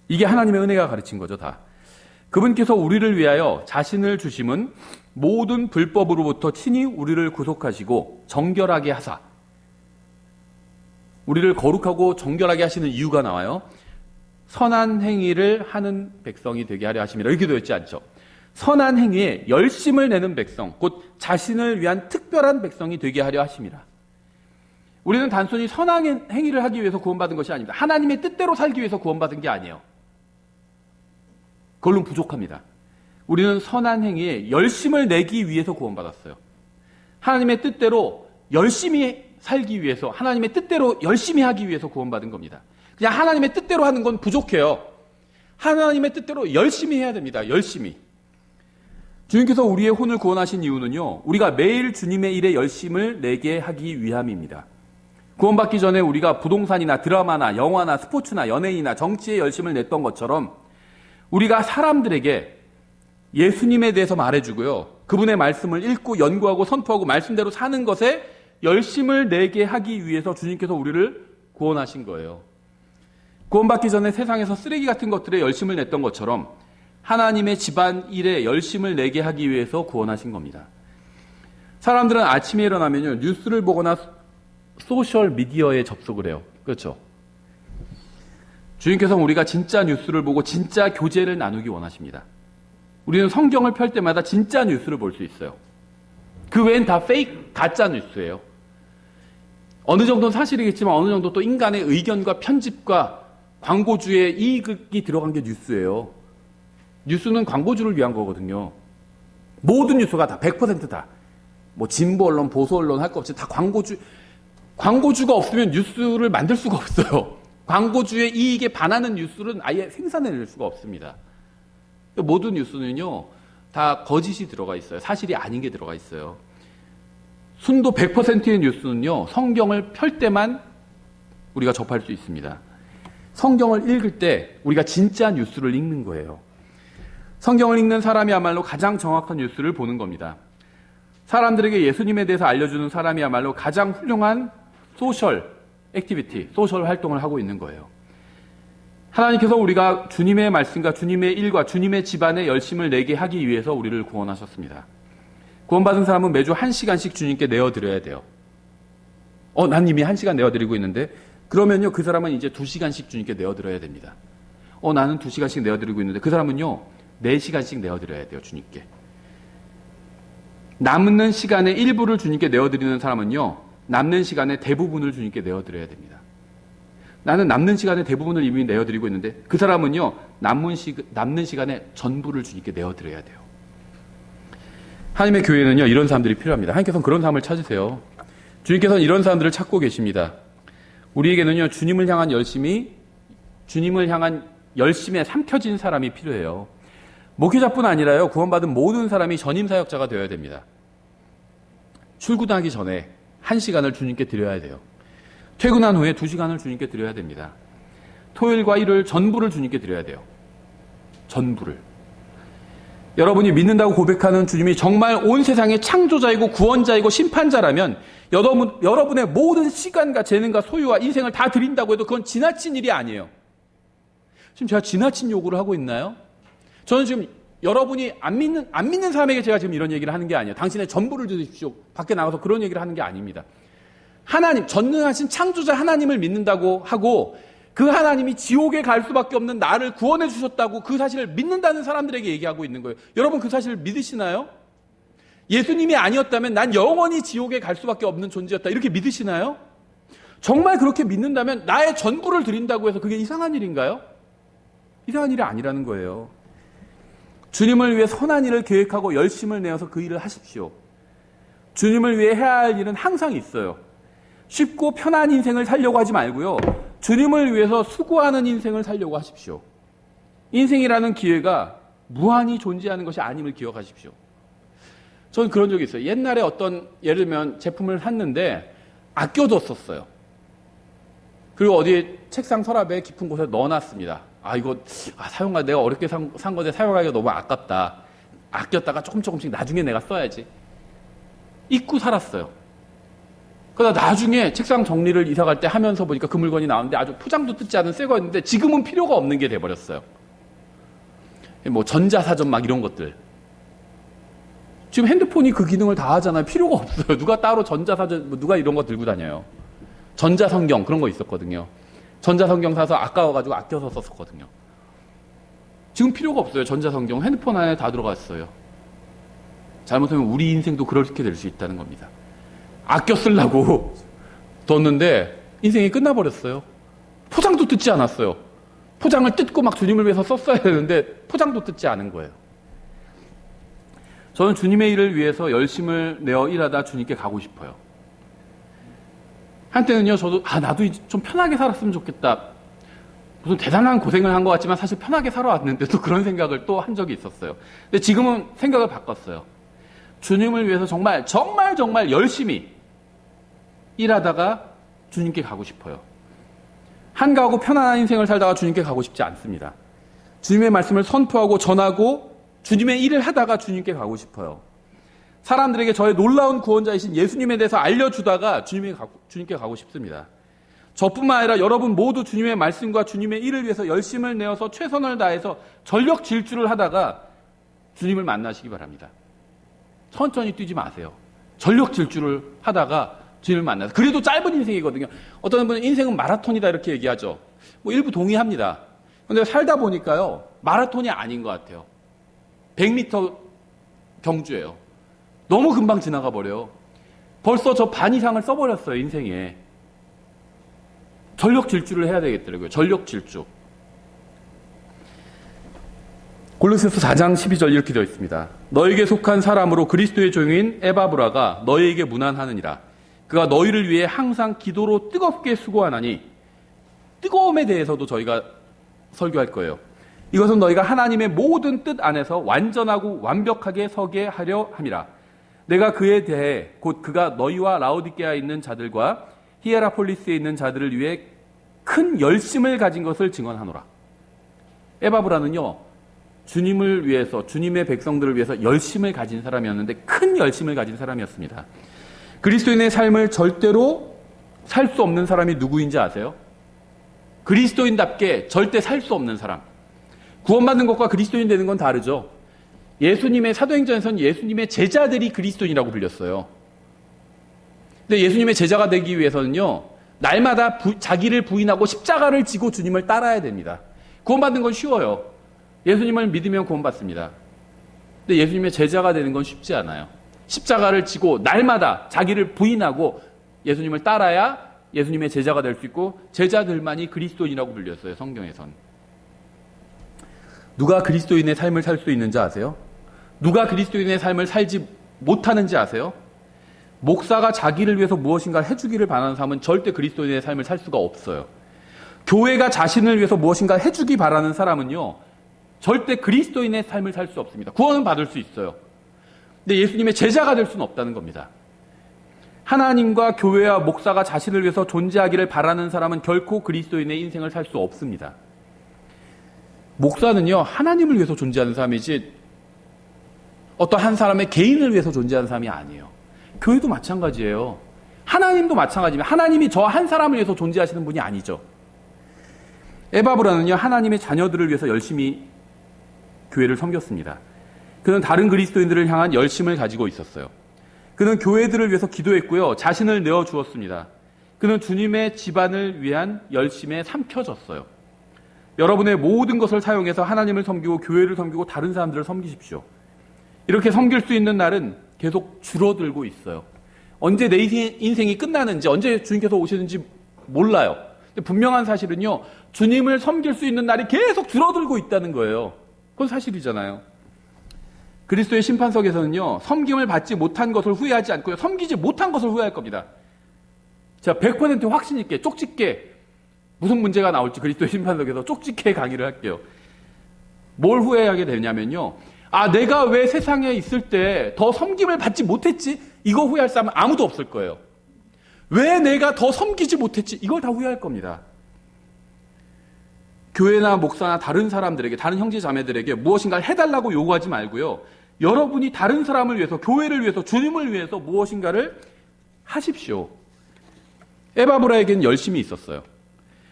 이게 하나님의 은혜가 가르친 거죠, 다. 그분께서 우리를 위하여 자신을 주심은 모든 불법으로부터 친히 우리를 구속하시고 정결하게 하사, 우리를 거룩하고 정결하게 하시는 이유가 나와요. 선한 행위를 하는 백성이 되게 하려 하심이라. 이렇게 되어 있지 않죠. 선한 행위에 열심을 내는 백성, 곧 자신을 위한 특별한 백성이 되게 하려 하심이라. 우리는 단순히 선한 행위를 하기 위해서 구원받은 것이 아닙니다. 하나님의 뜻대로 살기 위해서 구원받은 게 아니에요. 그걸로는 부족합니다. 우리는 선한 행위에 열심을 내기 위해서 구원받았어요. 하나님의 뜻대로 열심히 살기 위해서, 하나님의 뜻대로 열심히 하기 위해서 구원받은 겁니다. 그냥 하나님의 뜻대로 하는 건 부족해요. 하나님의 뜻대로 열심히 해야 됩니다. 열심히. 주님께서 우리의 혼을 구원하신 이유는요, 우리가 매일 주님의 일에 열심을 내게 하기 위함입니다. 구원받기 전에 우리가 부동산이나 드라마나 영화나 스포츠나 연예인이나 정치에 열심을 냈던 것처럼 우리가 사람들에게 예수님에 대해서 말해주고요, 그분의 말씀을 읽고 연구하고 선포하고 말씀대로 사는 것에 열심을 내게 하기 위해서 주님께서 우리를 구원하신 거예요. 구원받기 전에 세상에서 쓰레기 같은 것들에 열심을 냈던 것처럼 하나님의 집안 일에 열심을 내게 하기 위해서 구원하신 겁니다. 사람들은 아침에 일어나면요, 뉴스를 보거나 소셜 미디어에 접속을 해요. 그렇죠? 주님께서는 우리가 진짜 뉴스를 보고 진짜 교제를 나누기 원하십니다. 우리는 성경을 펼 때마다 진짜 뉴스를 볼 수 있어요. 그 외엔 다 페이크, 가짜 뉴스예요. 어느 정도는 사실이겠지만 어느 정도 또 인간의 의견과 편집과 광고주의 이익이 들어간 게 뉴스예요. 뉴스는 광고주를 위한 거거든요. 모든 뉴스가 다 100% 다. 뭐 진보 언론, 보수 언론 할 거 없이 다 광고주가 없으면 뉴스를 만들 수가 없어요. 광고주의 이익에 반하는 뉴스는 아예 생산해낼 수가 없습니다. 모든 뉴스는요, 다 거짓이 들어가 있어요. 사실이 아닌 게 들어가 있어요. 순도 100%의 뉴스는요, 성경을 펼 때만 우리가 접할 수 있습니다. 성경을 읽을 때 우리가 진짜 뉴스를 읽는 거예요. 성경을 읽는 사람이야말로 가장 정확한 뉴스를 보는 겁니다. 사람들에게 예수님에 대해서 알려주는 사람이야말로 가장 훌륭한 소셜 액티비티, 소셜 활동을 하고 있는 거예요. 하나님께서 우리가 주님의 말씀과 주님의 일과 주님의 집안에 열심을 내게 하기 위해서 우리를 구원하셨습니다. 구원받은 사람은 매주 1시간씩 주님께 내어드려야 돼요. 난 이미 1시간 내어드리고 있는데 그러면요 그 사람은 이제 2시간씩 주님께 내어드려야 됩니다. 나는 2시간씩 내어드리고 있는데 그 사람은요 4시간씩 내어드려야 돼요. 주님께. 남는 시간의 일부를 주님께 내어드리는 사람은요 남는 시간의 대부분을 주님께 내어드려야 됩니다. 나는 남는 시간의 대부분을 이미 내어드리고 있는데 그 사람은요 남는 시간의 전부를 주님께 내어드려야 돼요. 하나님의 교회는요 이런 사람들이 필요합니다. 하나님께서는 그런 사람을 찾으세요. 주님께서는 이런 사람들을 찾고 계십니다. 우리에게는요 주님을 향한 열심에 삼켜진 사람이 필요해요. 목회자뿐 아니라요 구원받은 모든 사람이 전임 사역자가 되어야 됩니다. 출근하기 전에 1시간을 주님께 드려야 돼요. 퇴근한 후에 2시간을 주님께 드려야 됩니다. 토요일과 일요일 전부를 주님께 드려야 돼요. 전부를. 여러분이 믿는다고 고백하는 주님이 정말 온 세상의 창조자이고 구원자이고 심판자라면 여러분의 모든 시간과 재능과 소유와 인생을 다 드린다고 해도 그건 지나친 일이 아니에요. 지금 제가 지나친 요구를 하고 있나요? 저는 지금 여러분이 안 믿는 사람에게 제가 지금 이런 얘기를 하는 게 아니에요. 당신의 전부를 드십시오. 밖에 나가서 그런 얘기를 하는 게 아닙니다. 하나님, 전능하신 창조자 하나님을 믿는다고 하고 그 하나님이 지옥에 갈 수밖에 없는 나를 구원해 주셨다고 그 사실을 믿는다는 사람들에게 얘기하고 있는 거예요. 여러분 그 사실을 믿으시나요? 예수님이 아니었다면 난 영원히 지옥에 갈 수밖에 없는 존재였다. 이렇게 믿으시나요? 정말 그렇게 믿는다면 나의 전부를 드린다고 해서 그게 이상한 일인가요? 이상한 일이 아니라는 거예요. 주님을 위해 선한 일을 계획하고 열심을 내어서 그 일을 하십시오. 주님을 위해 해야 할 일은 항상 있어요. 쉽고 편한 인생을 살려고 하지 말고요. 주님을 위해서 수고하는 인생을 살려고 하십시오. 인생이라는 기회가 무한히 존재하는 것이 아님을 기억하십시오. 저는 그런 적이 있어요. 옛날에 예를 들면 제품을 샀는데 아껴뒀었어요. 그리고 어디에 책상 서랍에 깊은 곳에 넣어놨습니다. 내가 어렵게 산 건데 사용하기가 너무 아깝다. 아꼈다가 조금씩 나중에 내가 써야지. 잊고 살았어요. 그러다 나중에 책상 정리를 이사 갈 때 하면서 보니까 그 물건이 나오는데 아주 포장도 뜯지 않은 새 거였는데 지금은 필요가 없는 게 돼버렸어요. 전자사전 막 이런 것들. 지금 핸드폰이 그 기능을 다 하잖아요. 필요가 없어요. 누가 따로 전자사전, 누가 이런 거 들고 다녀요. 전자성경 그런 거 있었거든요. 전자성경 사서 아까워가지고 아껴서 썼었거든요. 지금 필요가 없어요. 전자성경 핸드폰 안에 다 들어가 있어요. 잘못하면 우리 인생도 그렇게 될 수 있다는 겁니다. 아껴 쓰려고 뒀는데 인생이 끝나버렸어요. 포장도 뜯지 않았어요. 포장을 뜯고 막 주님을 위해서 썼어야 되는데 포장도 뜯지 않은 거예요. 저는 주님의 일을 위해서 열심을 내어 일하다 주님께 가고 싶어요. 한때는요, 저도 나도 좀 편하게 살았으면 좋겠다. 무슨 대단한 고생을 한 것 같지만 사실 편하게 살아왔는데 또 그런 생각을 또 한 적이 있었어요. 근데 지금은 생각을 바꿨어요. 주님을 위해서 정말 열심히 일하다가 주님께 가고 싶어요. 한가하고 편안한 인생을 살다가 주님께 가고 싶지 않습니다. 주님의 말씀을 선포하고 전하고 주님의 일을 하다가 주님께 가고 싶어요. 사람들에게 저의 놀라운 구원자이신 예수님에 대해서 알려주다가 주님께 가고 싶습니다. 저뿐만 아니라 여러분 모두 주님의 말씀과 주님의 일을 위해서 열심을 내어서 최선을 다해서 전력 질주를 하다가 주님을 만나시기 바랍니다. 천천히 뛰지 마세요. 전력 질주를 하다가 주님을 만나서. 그래도 짧은 인생이거든요. 어떤 분은 인생은 마라톤이다 이렇게 얘기하죠. 일부 동의합니다. 그런데 살다 보니까요. 마라톤이 아닌 것 같아요. 100m 경주예요. 너무 금방 지나가 버려요. 벌써 저 반 이상을 써버렸어요. 인생에. 전력 질주를 해야 되겠더라고요. 전력 질주. 골로새서 4장 12절 이렇게 되어 있습니다. 너에게 속한 사람으로 그리스도의 종인 에바브라가 너희에게 문안하느니라. 그가 너희를 위해 항상 기도로 뜨겁게 수고하나니. 뜨거움에 대해서도 저희가 설교할 거예요. 이것은 너희가 하나님의 모든 뜻 안에서 완전하고 완벽하게 서게 하려 함이라. 내가 그에 대해 곧 그가 너희와 라오디게아에 있는 자들과 히에라폴리스에 있는 자들을 위해 큰 열심을 가진 것을 증언하노라. 에바브라는요, 주님을 위해서, 주님의 백성들을 위해서 열심을 가진 사람이었는데 큰 열심을 가진 사람이었습니다. 그리스도인의 삶을 절대로 살 수 없는 사람이 누구인지 아세요? 그리스도인답게 절대 살 수 없는 사람. 구원받는 것과 그리스도인 되는 건 다르죠. 예수님의 사도행전에서는 예수님의 제자들이 그리스도인이라고 불렸어요. 근데 예수님의 제자가 되기 위해서는요, 날마다 자기를 부인하고 십자가를 지고 주님을 따라야 됩니다. 구원받는 건 쉬워요. 예수님을 믿으면 구원받습니다. 근데 예수님의 제자가 되는 건 쉽지 않아요. 십자가를 지고 날마다 자기를 부인하고 예수님을 따라야 예수님의 제자가 될 수 있고, 제자들만이 그리스도인이라고 불렸어요, 성경에선. 누가 그리스도인의 삶을 살 수 있는지 아세요? 누가 그리스도인의 삶을 살지 못하는지 아세요? 목사가 자기를 위해서 무엇인가를 해주기를 바라는 사람은 절대 그리스도인의 삶을 살 수가 없어요. 교회가 자신을 위해서 무엇인가 해주기 바라는 사람은요, 절대 그리스도인의 삶을 살 수 없습니다. 구원은 받을 수 있어요. 근데 예수님의 제자가 될 수는 없다는 겁니다. 하나님과 교회와 목사가 자신을 위해서 존재하기를 바라는 사람은 결코 그리스도인의 인생을 살 수 없습니다. 목사는요, 하나님을 위해서 존재하는 사람이지 어떤 한 사람의 개인을 위해서 존재하는 사람이 아니에요. 교회도 마찬가지예요. 하나님도 마찬가지입니다. 하나님이 저 한 사람을 위해서 존재하시는 분이 아니죠. 에바브라는요, 하나님의 자녀들을 위해서 열심히 교회를 섬겼습니다. 그는 다른 그리스도인들을 향한 열심을 가지고 있었어요. 그는 교회들을 위해서 기도했고요, 자신을 내어주었습니다. 그는 주님의 집안을 위한 열심에 삼켜졌어요. 여러분의 모든 것을 사용해서 하나님을 섬기고 교회를 섬기고 다른 사람들을 섬기십시오. 이렇게 섬길 수 있는 날은 계속 줄어들고 있어요. 언제 내 인생이 끝나는지, 언제 주님께서 오시는지 몰라요. 근데 분명한 사실은요, 주님을 섬길 수 있는 날이 계속 줄어들고 있다는 거예요. 그건 사실이잖아요. 그리스도의 심판석에서는요, 섬김을 받지 못한 것을 후회하지 않고요, 섬기지 못한 것을 후회할 겁니다. 제가 100% 확신 있게, 쪽집게, 무슨 문제가 나올지 그리스도의 심판석에서 쪽집게 강의를 할게요. 뭘 후회하게 되냐면요, 내가 왜 세상에 있을 때 더 섬김을 받지 못했지? 이거 후회할 사람은 아무도 없을 거예요. 왜 내가 더 섬기지 못했지? 이걸 다 후회할 겁니다. 교회나 목사나 다른 사람들에게, 다른 형제 자매들에게 무엇인가를 해달라고 요구하지 말고요, 여러분이 다른 사람을 위해서, 교회를 위해서, 주님을 위해서 무엇인가를 하십시오. 에바브라에게는 열심이 있었어요.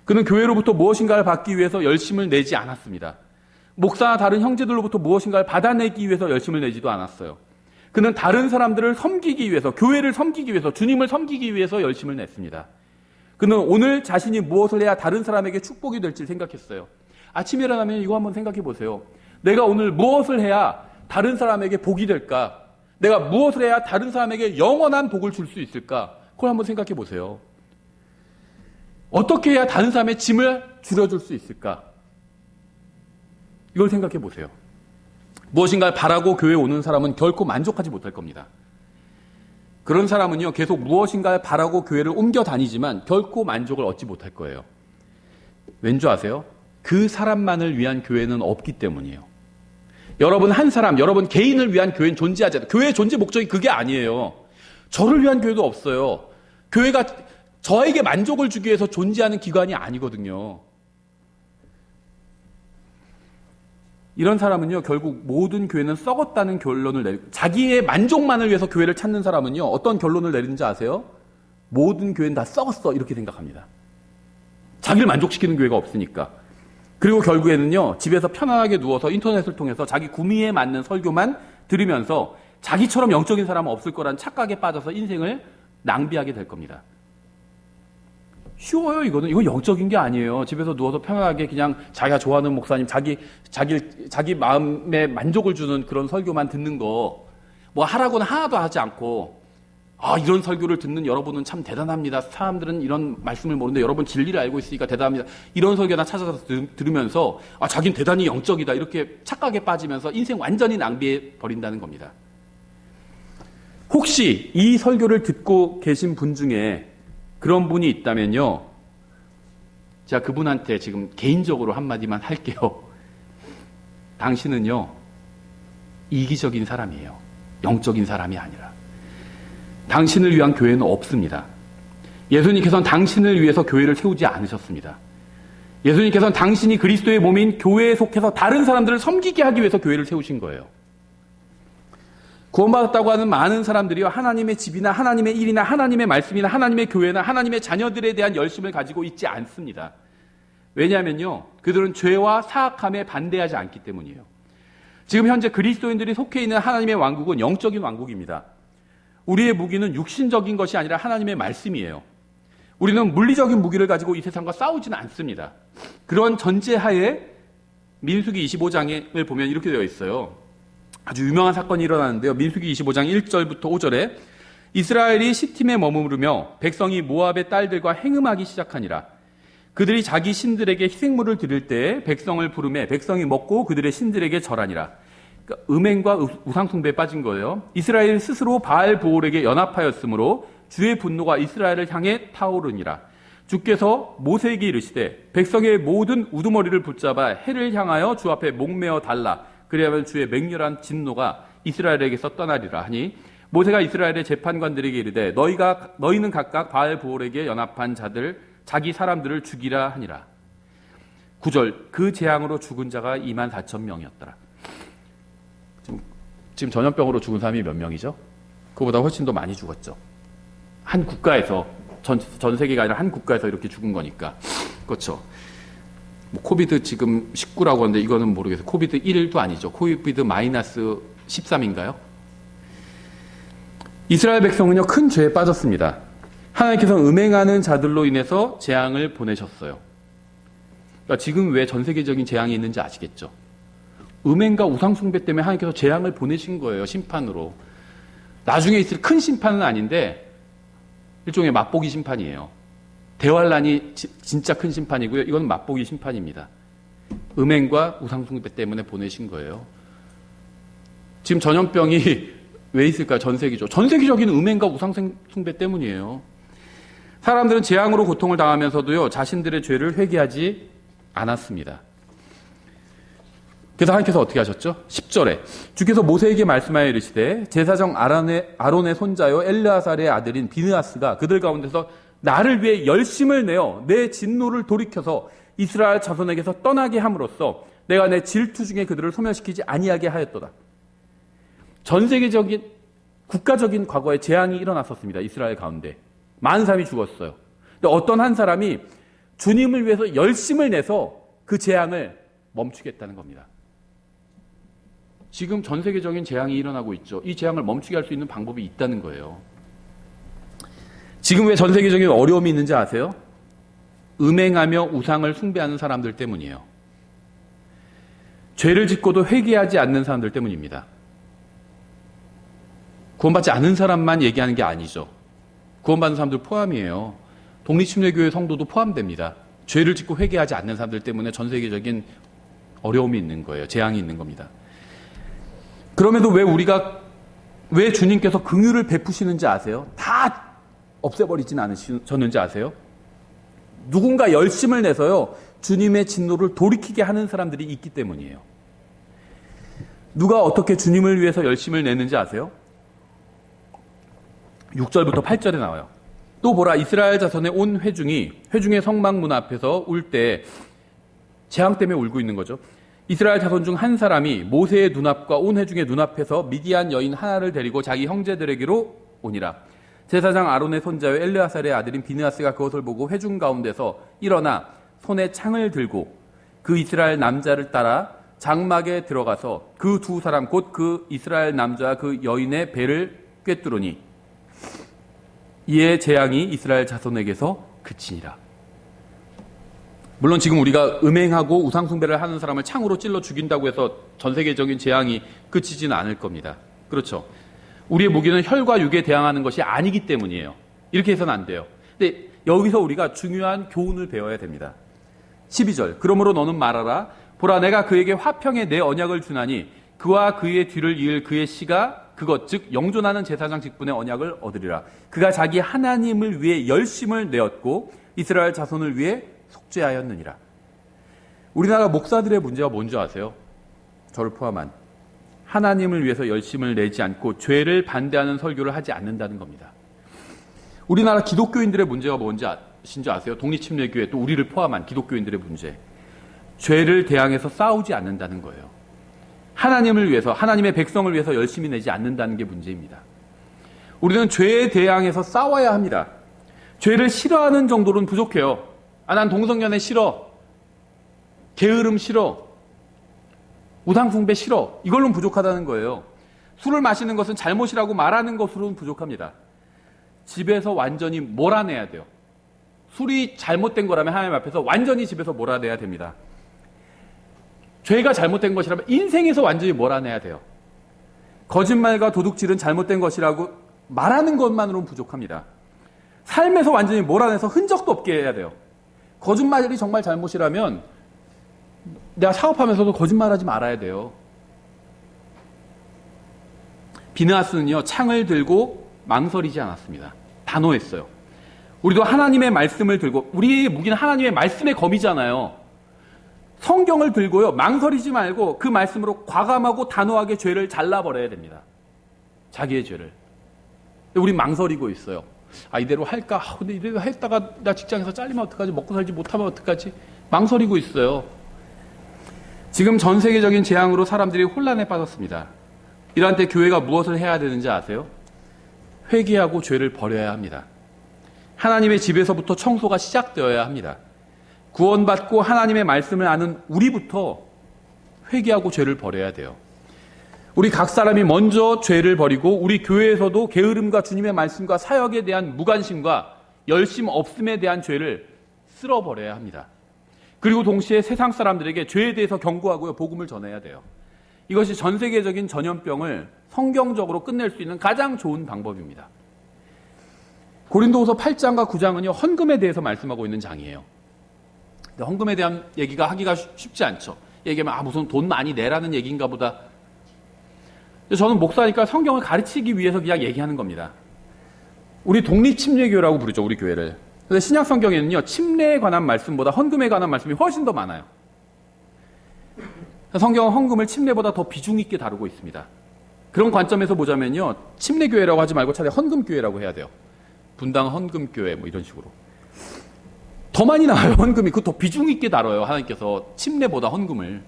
그는 교회로부터 무엇인가를 받기 위해서 열심을 내지 않았습니다. 목사나 다른 형제들로부터 무엇인가를 받아내기 위해서 열심을 내지도 않았어요. 그는 다른 사람들을 섬기기 위해서, 교회를 섬기기 위해서, 주님을 섬기기 위해서 열심을 냈습니다. 그는 오늘 자신이 무엇을 해야 다른 사람에게 축복이 될지 생각했어요. 아침에 일어나면 이거 한번 생각해 보세요. 내가 오늘 무엇을 해야 다른 사람에게 복이 될까? 내가 무엇을 해야 다른 사람에게 영원한 복을 줄 수 있을까? 그걸 한번 생각해 보세요. 어떻게 해야 다른 사람의 짐을 줄여줄 수 있을까? 이걸 생각해 보세요. 무엇인가를 바라고 교회에 오는 사람은 결코 만족하지 못할 겁니다. 그런 사람은요, 계속 무엇인가를 바라고 교회를 옮겨 다니지만 결코 만족을 얻지 못할 거예요. 왠지 아세요? 그 사람만을 위한 교회는 없기 때문이에요. 여러분 한 사람, 여러분 개인을 위한 교회는 존재하지 않아요. 교회의 존재 목적이 그게 아니에요. 저를 위한 교회도 없어요. 교회가 저에게 만족을 주기 위해서 존재하는 기관이 아니거든요. 이런 사람은요, 결국 모든 교회는 썩었다는 결론을 내리고, 자기의 만족만을 위해서 교회를 찾는 사람은요, 어떤 결론을 내리는지 아세요? 모든 교회는 다 썩었어, 이렇게 생각합니다. 자기를 만족시키는 교회가 없으니까. 그리고 결국에는요, 집에서 편안하게 누워서 인터넷을 통해서 자기 구미에 맞는 설교만 들으면서 자기처럼 영적인 사람은 없을 거라는 착각에 빠져서 인생을 낭비하게 될 겁니다. 쉬워요, 이거는. 이건 영적인 게 아니에요. 집에서 누워서 편안하게 그냥 자기가 좋아하는 목사님, 자기 마음에 만족을 주는 그런 설교만 듣는 거, 뭐 하라고는 하나도 하지 않고, 이런 설교를 듣는 여러분은 참 대단합니다. 사람들은 이런 말씀을 모르는데 여러분 진리를 알고 있으니까 대단합니다. 이런 설교나 찾아서 들으면서, 자기는 대단히 영적이다. 이렇게 착각에 빠지면서 인생 완전히 낭비해 버린다는 겁니다. 혹시 이 설교를 듣고 계신 분 중에 그런 분이 있다면요, 제가 그분한테 지금 개인적으로 한마디만 할게요. 당신은요, 이기적인 사람이에요. 영적인 사람이 아니라. 당신을 위한 교회는 없습니다. 예수님께서는 당신을 위해서 교회를 세우지 않으셨습니다. 예수님께서는 당신이 그리스도의 몸인 교회에 속해서 다른 사람들을 섬기게 하기 위해서 교회를 세우신 거예요. 구원받았다고 하는 많은 사람들이요, 하나님의 집이나 하나님의 일이나 하나님의 말씀이나 하나님의 교회나 하나님의 자녀들에 대한 열심을 가지고 있지 않습니다. 왜냐하면요, 그들은 죄와 사악함에 반대하지 않기 때문이에요. 지금 현재 그리스도인들이 속해 있는 하나님의 왕국은 영적인 왕국입니다. 우리의 무기는 육신적인 것이 아니라 하나님의 말씀이에요. 우리는 물리적인 무기를 가지고 이 세상과 싸우지는 않습니다. 그런 전제하에 민수기 25장을 보면 이렇게 되어 있어요. 아주 유명한 사건이 일어나는데요. 민수기 25장 1절부터 5절에 이스라엘이 시팀에 머무르며 백성이 모압의 딸들과 행음하기 시작하니라. 그들이 자기 신들에게 희생물을 드릴 때에 백성을 부르매 백성이 먹고 그들의 신들에게 절하니라. 그러니까 음행과 우상숭배에 빠진 거예요. 이스라엘 스스로 바알 보올에게 연합하였으므로 주의 분노가 이스라엘을 향해 타오르니라. 주께서 모세에게 이르시되 백성의 모든 우두머리를 붙잡아 해를 향하여 주 앞에 목매어 달라. 그리하면 주의 맹렬한 진노가 이스라엘에게서 떠나리라 하니 모세가 이스라엘의 재판관들에게 이르되 너희는 각각 바알 보올에게 연합한 자들 자기 사람들을 죽이라 하니라. 9절 그 재앙으로 죽은 자가 24,000명이었더라. 지금 전염병으로 죽은 사람이 몇 명이죠? 그보다 훨씬 더 많이 죽었죠. 한 국가에서 전 세계가 아니라 한 국가에서 이렇게 죽은 거니까. 그렇죠. 뭐 코비드 지금 19라고 하는데 이거는 모르겠어요. 코비드 1도 아니죠. 코비드 마이너스 13인가요? 이스라엘 백성은요, 큰 죄에 빠졌습니다. 하나님께서 음행하는 자들로 인해서 재앙을 보내셨어요. 그러니까 지금 왜 전 세계적인 재앙이 있는지 아시겠죠? 음행과 우상숭배 때문에 하나님께서 재앙을 보내신 거예요. 심판으로. 나중에 있을 큰 심판은 아닌데 일종의 맛보기 심판이에요. 대환란이 진짜 큰 심판이고요. 이건 맛보기 심판입니다. 음행과 우상숭배 때문에 보내신 거예요. 지금 전염병이 왜 있을까요? 전 세계죠. 전 세계적인 음행과 우상숭배 때문이에요. 사람들은 재앙으로 고통을 당하면서도요, 자신들의 죄를 회개하지 않았습니다. 그래서 하나님께서 어떻게 하셨죠? 10절에 주께서 모세에게 말씀하여 이르시되 제사장 아론의 손자요 엘르아살의 아들인 비느하스가 그들 가운데서 나를 위해 열심을 내어 내 진노를 돌이켜서 이스라엘 자손에게서 떠나게 함으로써 내가 내 질투 중에 그들을 소멸시키지 아니하게 하였도다. 전 세계적인 국가적인 과거에 재앙이 일어났었습니다. 이스라엘 가운데 많은 사람이 죽었어요. 근데 어떤 한 사람이 주님을 위해서 열심을 내서 그 재앙을 멈추겠다는 겁니다. 지금 전 세계적인 재앙이 일어나고 있죠. 이 재앙을 멈추게 할 수 있는 방법이 있다는 거예요. 지금 왜 전 세계적인 어려움이 있는지 아세요? 음행하며 우상을 숭배하는 사람들 때문이에요. 죄를 짓고도 회개하지 않는 사람들 때문입니다. 구원받지 않은 사람만 얘기하는 게 아니죠. 구원받은 사람들 포함이에요. 독립침례교회 성도도 포함됩니다. 죄를 짓고 회개하지 않는 사람들 때문에 전 세계적인 어려움이 있는 거예요. 재앙이 있는 겁니다. 그럼에도 왜 주님께서 긍휼을 베푸시는지 아세요? 다 없애버리진 않으셨는지 아세요? 누군가 열심을 내서요, 주님의 진노를 돌이키게 하는 사람들이 있기 때문이에요. 누가 어떻게 주님을 위해서 열심을 내는지 아세요? 6절부터 8절에 나와요. 또 보라, 이스라엘 자손의 온 회중의 성막문 앞에서 울 때 재앙 때문에 울고 있는 거죠. 이스라엘 자손 중 한 사람이 모세의 눈앞과 온 회중의 눈앞에서 미디안 여인 하나를 데리고 자기 형제들에게로 오니라. 제사장 아론의 손자요 엘르아살의 아들인 비느하스가 그것을 보고 회중 가운데서 일어나 손에 창을 들고 그 이스라엘 남자를 따라 장막에 들어가서 그 두 사람 곧 그 이스라엘 남자와 그 여인의 배를 꿰뚫으니 이에 재앙이 이스라엘 자손에게서 그치니라. 물론 지금 우리가 음행하고 우상숭배를 하는 사람을 창으로 찔러 죽인다고 해서 전 세계적인 재앙이 그치지는 않을 겁니다. 그렇죠. 우리의 무기는 혈과 육에 대항하는 것이 아니기 때문이에요. 이렇게 해서는 안 돼요. 근데 여기서 우리가 중요한 교훈을 배워야 됩니다. 12절 그러므로 너는 말하라. 보라, 내가 그에게 화평의 내 언약을 주나니 그와 그의 뒤를 이을 그의 씨가 그것 즉 영존하는 제사장 직분의 언약을 얻으리라. 그가 자기 하나님을 위해 열심을 내었고 이스라엘 자손을 위해 속죄하였느니라. 우리나라 목사들의 문제가 뭔지 아세요? 저를 포함한. 하나님을 위해서 열심을 내지 않고 죄를 반대하는 설교를 하지 않는다는 겁니다. 우리나라 기독교인들의 문제가 뭔지 아세요? 독립침례교회 또 우리를 포함한 기독교인들의 문제. 죄를 대항해서 싸우지 않는다는 거예요. 하나님을 위해서, 하나님의 백성을 위해서 열심히 내지 않는다는 게 문제입니다. 우리는 죄에 대항해서 싸워야 합니다. 죄를 싫어하는 정도로는 부족해요. 난 동성연애 싫어. 게으름 싫어. 우상숭배 싫어. 이걸로는 부족하다는 거예요. 술을 마시는 것은 잘못이라고 말하는 것으로는 부족합니다. 집에서 완전히 몰아내야 돼요. 술이 잘못된 거라면 하나님 앞에서 완전히 집에서 몰아내야 됩니다. 죄가 잘못된 것이라면 인생에서 완전히 몰아내야 돼요. 거짓말과 도둑질은 잘못된 것이라고 말하는 것만으로는 부족합니다. 삶에서 완전히 몰아내서 흔적도 없게 해야 돼요. 거짓말이 정말 잘못이라면 내가 사업하면서도 거짓말하지 말아야 돼요. 비느하스는요, 창을 들고 망설이지 않았습니다. 단호했어요. 우리도 하나님의 말씀을 들고, 우리의 무기는 하나님의 말씀의 검이잖아요. 성경을 들고요, 망설이지 말고 그 말씀으로 과감하고 단호하게 죄를 잘라버려야 됩니다. 자기의 죄를. 우리 망설이고 있어요. 이대로 할까? 근데 이대로 했다가 나 직장에서 잘리면 어떡하지? 먹고 살지 못하면 어떡하지? 망설이고 있어요. 지금 전 세계적인 재앙으로 사람들이 혼란에 빠졌습니다. 이러한 때 교회가 무엇을 해야 되는지 아세요? 회개하고 죄를 버려야 합니다. 하나님의 집에서부터 청소가 시작되어야 합니다. 구원받고 하나님의 말씀을 아는 우리부터 회개하고 죄를 버려야 돼요. 우리 각 사람이 먼저 죄를 버리고 우리 교회에서도 게으름과 주님의 말씀과 사역에 대한 무관심과 열심 없음에 대한 죄를 쓸어버려야 합니다. 그리고 동시에 세상 사람들에게 죄에 대해서 경고하고요, 복음을 전해야 돼요. 이것이 전 세계적인 전염병을 성경적으로 끝낼 수 있는 가장 좋은 방법입니다. 고린도후서 8장과 9장은요, 헌금에 대해서 말씀하고 있는 장이에요. 근데 헌금에 대한 얘기가 하기가 쉽지 않죠. 얘기하면 무슨 돈 많이 내라는 얘기인가 보다. 저는 목사니까 성경을 가르치기 위해서 그냥 얘기하는 겁니다. 우리 독립침례교회라고 부르죠, 우리 교회를. 근데 신약 성경에는요, 침례에 관한 말씀보다 헌금에 관한 말씀이 훨씬 더 많아요. 성경은 헌금을 침례보다 더 비중 있게 다루고 있습니다. 그런 관점에서 보자면요, 침례교회라고 하지 말고 차라리 헌금교회라고 해야 돼요. 분당 헌금교회 뭐 이런 식으로. 더 많이 나와요, 헌금이. 그 더 비중 있게 다뤄요, 하나님께서 침례보다 헌금을.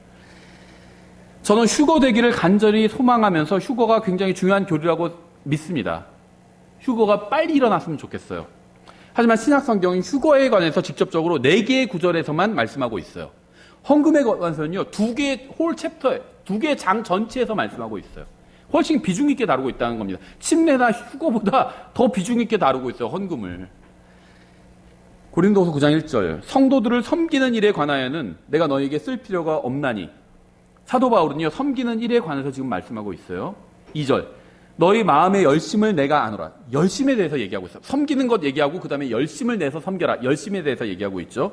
저는 휴거 되기를 간절히 소망하면서 휴거가 굉장히 중요한 교리라고 믿습니다. 휴거가 빨리 일어났으면 좋겠어요. 하지만 신약 성경은 휴거에 관해서 직접적으로 4개의 구절에서만 말씀하고 있어요. 헌금에 관해서는요, 2개의 홀 챕터에, 2개의 장 전체에서 말씀하고 있어요. 훨씬 비중 있게 다루고 있다는 겁니다. 침례나 휴거보다 더 비중 있게 다루고 있어요, 헌금을. 고린도후서 9장 1절, 성도들을 섬기는 일에 관하여는 내가 너에게 쓸 필요가 없나니. 사도 바울은요, 섬기는 일에 관해서 지금 말씀하고 있어요. 2절, 너희 마음의 열심을 내가 아노라. 열심에 대해서 얘기하고 있어요. 섬기는 것 얘기하고 그 다음에 열심을 내서 섬겨라. 열심에 대해서 얘기하고 있죠.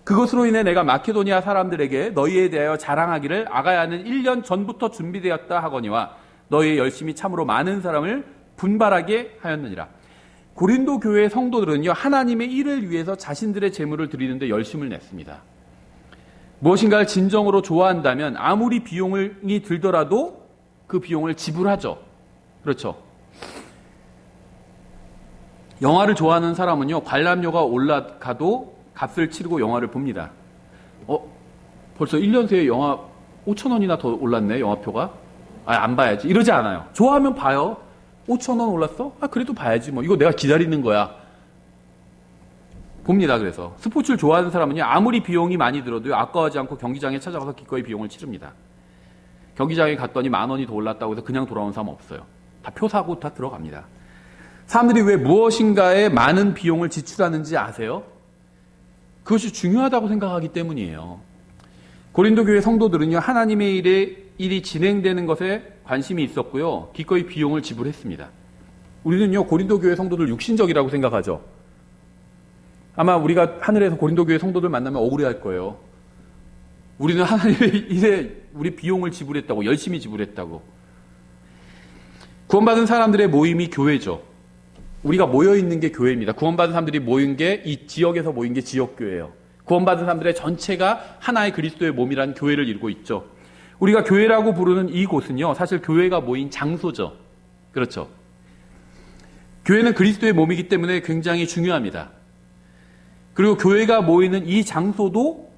그것으로 인해 내가 마케도니아 사람들에게 너희에 대하여 자랑하기를 아가야는 1년 전부터 준비되었다 하거니와 너희의 열심이 참으로 많은 사람을 분발하게 하였느니라. 고린도 교회의 성도들은요, 하나님의 일을 위해서 자신들의 재물을 드리는데 열심을 냈습니다. 무엇인가를 진정으로 좋아한다면 아무리 비용이 들더라도 그 비용을 지불하죠. 그렇죠. 영화를 좋아하는 사람은요, 관람료가 올라가도 값을 치르고 영화를 봅니다. 벌써 1년 새에 영화 5,000원이나 더 올랐네, 영화표가. 안 봐야지. 이러지 않아요. 좋아하면 봐요. 5,000원 올랐어? 그래도 봐야지. 이거 내가 기다리는 거야. 봅니다. 그래서 스포츠를 좋아하는 사람은요, 아무리 비용이 많이 들어도요, 아까워하지 않고 경기장에 찾아가서 기꺼이 비용을 치릅니다. 경기장에 갔더니 10,000원이 더 올랐다고 해서 그냥 돌아온 사람 없어요. 다 표 사고 다 들어갑니다. 사람들이 왜 무엇인가에 많은 비용을 지출하는지 아세요? 그것이 중요하다고 생각하기 때문이에요. 고린도 교회 성도들은요, 하나님의 일이 진행되는 것에 관심이 있었고요, 기꺼이 비용을 지불했습니다. 우리는요, 고린도 교회 성도들 육신적이라고 생각하죠. 아마 우리가 하늘에서 고린도 교회 성도들 만나면 억울해할 거예요. 우리는 하나님의 일에 우리 비용을 지불했다고, 열심히 지불했다고. 구원받은 사람들의 모임이 교회죠. 우리가 모여있는 게 교회입니다. 구원받은 사람들이 모인 게, 이 지역에서 모인 게 지역교회예요. 구원받은 사람들의 전체가 하나의 그리스도의 몸이라는 교회를 이루고 있죠. 우리가 교회라고 부르는 이곳은요, 사실 교회가 모인 장소죠. 그렇죠. 교회는 그리스도의 몸이기 때문에 굉장히 중요합니다. 그리고 교회가 모이는 이 장소도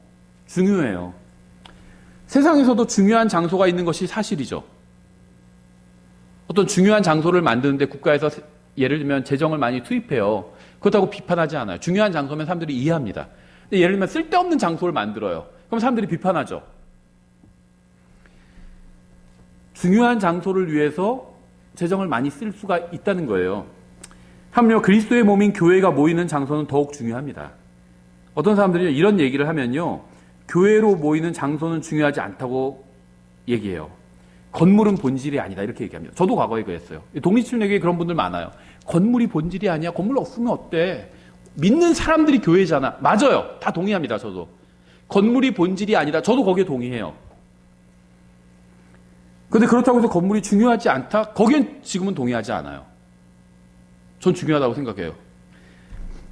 중요해요. 세상에서도 중요한 장소가 있는 것이 사실이죠. 어떤 중요한 장소를 만드는데 국가에서 예를 들면 재정을 많이 투입해요. 그렇다고 비판하지 않아요. 중요한 장소면 사람들이 이해합니다. 근데 예를 들면 쓸데없는 장소를 만들어요. 그럼 사람들이 비판하죠. 중요한 장소를 위해서 재정을 많이 쓸 수가 있다는 거예요. 하물며 그리스도의 몸인 교회가 모이는 장소는 더욱 중요합니다. 어떤 사람들이 이런 얘기를 하면요, 교회로 모이는 장소는 중요하지 않다고 얘기해요. 건물은 본질이 아니다 이렇게 얘기합니다. 저도 과거에 그랬어요. 독립침례교회 그런 분들 많아요. 건물이 본질이 아니야. 건물 없으면 어때? 믿는 사람들이 교회잖아. 맞아요. 다 동의합니다. 저도. 건물이 본질이 아니다. 저도 거기에 동의해요. 그런데 그렇다고 해서 건물이 중요하지 않다? 거기엔 지금은 동의하지 않아요. 전 중요하다고 생각해요.